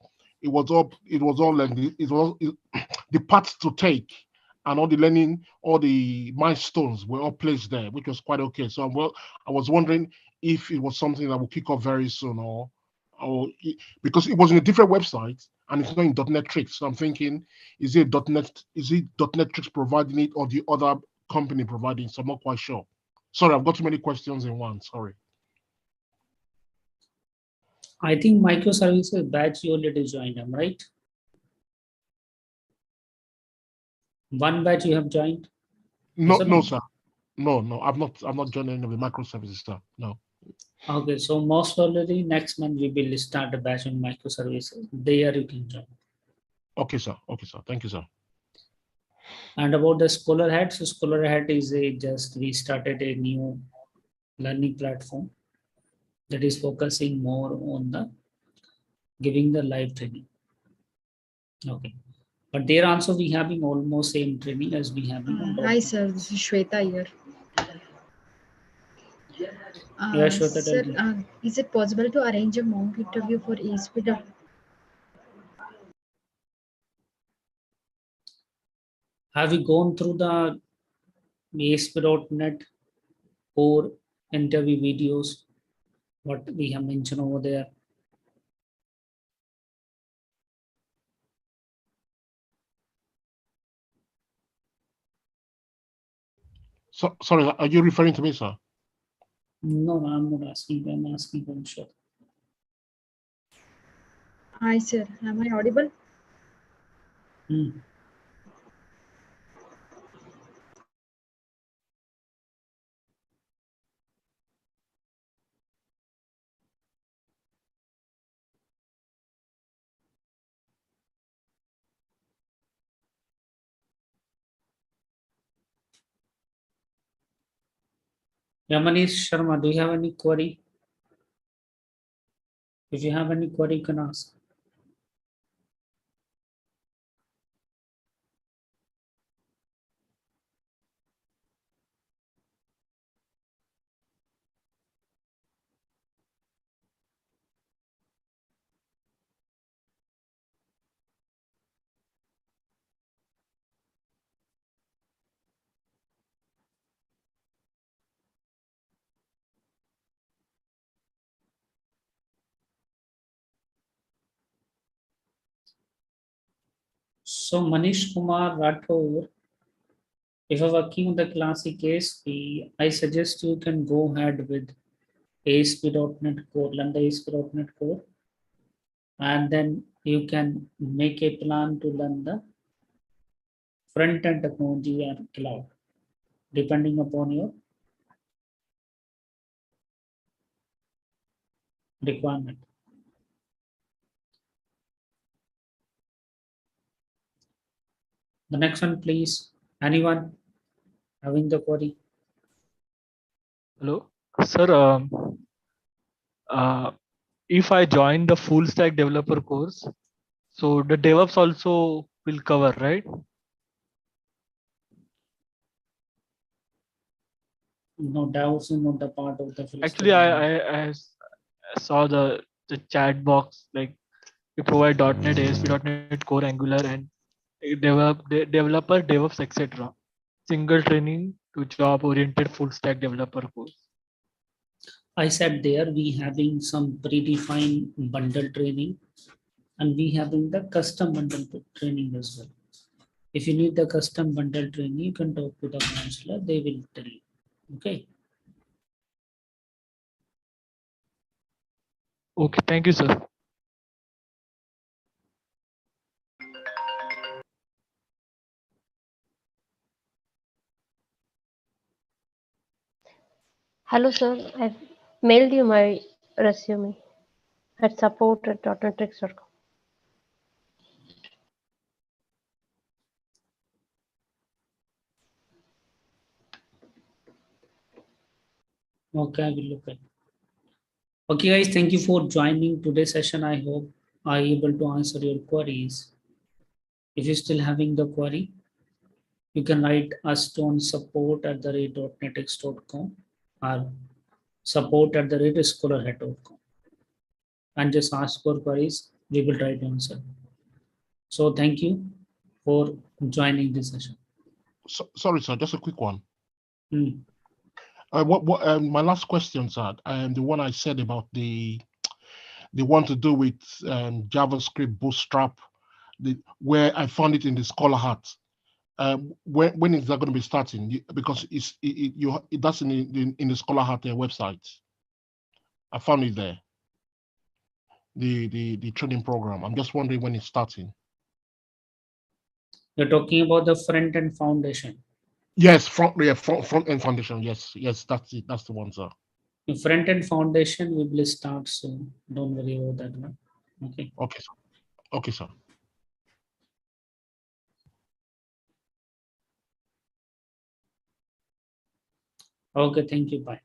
like the paths to take and all the learning, all the milestones were all placed there, which was quite okay. So I was wondering if it was something that will kick off very soon, because it was in a different website and it's not in .NET Tricks. So I'm thinking, is it .NET? Is it .NET Tricks providing it or the other company providing? So I'm not quite sure. Sorry, I've got too many questions in one. Sorry. I think microservices batch you already joined them, right? One batch you have joined? No, no, sir. No, I've not joined any of the microservices, sir. No. Okay, so most probably next month we will start a batch on microservices. There you can join. Okay, sir. Okay, sir. Thank you, sir. And about the Scholar Hat, so Scholar Hat is just we started a new learning platform that is focusing more on the giving the live training. Okay, but there also we having almost same training as we have on Hi, sir. This is Shweta here. Yeah, Shweta, Sir, tell me. is it possible to arrange a mock interview for ASP? Have you gone through the ASP.NET core interview videos? What we have mentioned over there? So sorry, are you referring to me, sir? No, I'm not asking. I'm asking for sure. Hi, sir. Am I audible? Yamanish Sharma, do you have any query? If you have any query, you can ask. So Manish Kumar Rathore, if you're working on the classic ASP, I suggest you can go ahead with ASP.NET Core, learn the ASP.NET Core. and then you can make a plan to learn the front-end technology and cloud, depending upon your requirement. The next one, please. Anyone having the query? Hello, sir. Uh, if I join the full stack developer course, so the DevOps also will cover, right? No, DevOps is not the part of the full Actually, stack. I saw the chat box, like we provide .NET, ASP.NET Core, Angular, and developer, DevOps, etc. Single training to job-oriented full stack developer course. I said there we having some predefined bundle training, and we having the custom bundle training as well. If you need the custom bundle training, you can talk to the counselor, they will tell you. Okay. Okay, thank you, sir. Hello, sir. I've mailed you my resume at support@dotnetrix.com. Okay, I will look at. Okay, guys, thank you for joining today's session. I hope I able to answer your queries. If you're still having the query, you can write us on support@netx.com or support@scholarhead.com and just ask for queries. We will try to answer. So thank you for joining this session. Sorry, sir, just a quick one. Hmm. My last question, sir, the one I said about the one to do with JavaScript Bootstrap, where I found it in the Scholar Hat. When is that going to be starting? Because that's in the Scholar Hat website. I found it there. The training program. I'm just wondering when it's starting. You're talking about the front end foundation. Yes, front end foundation. Yes, that's it. That's the one, sir. The front end foundation we will start soon. Don't worry about that one. Okay. Okay, sir. Okay, sir. Okay, thank you. Bye.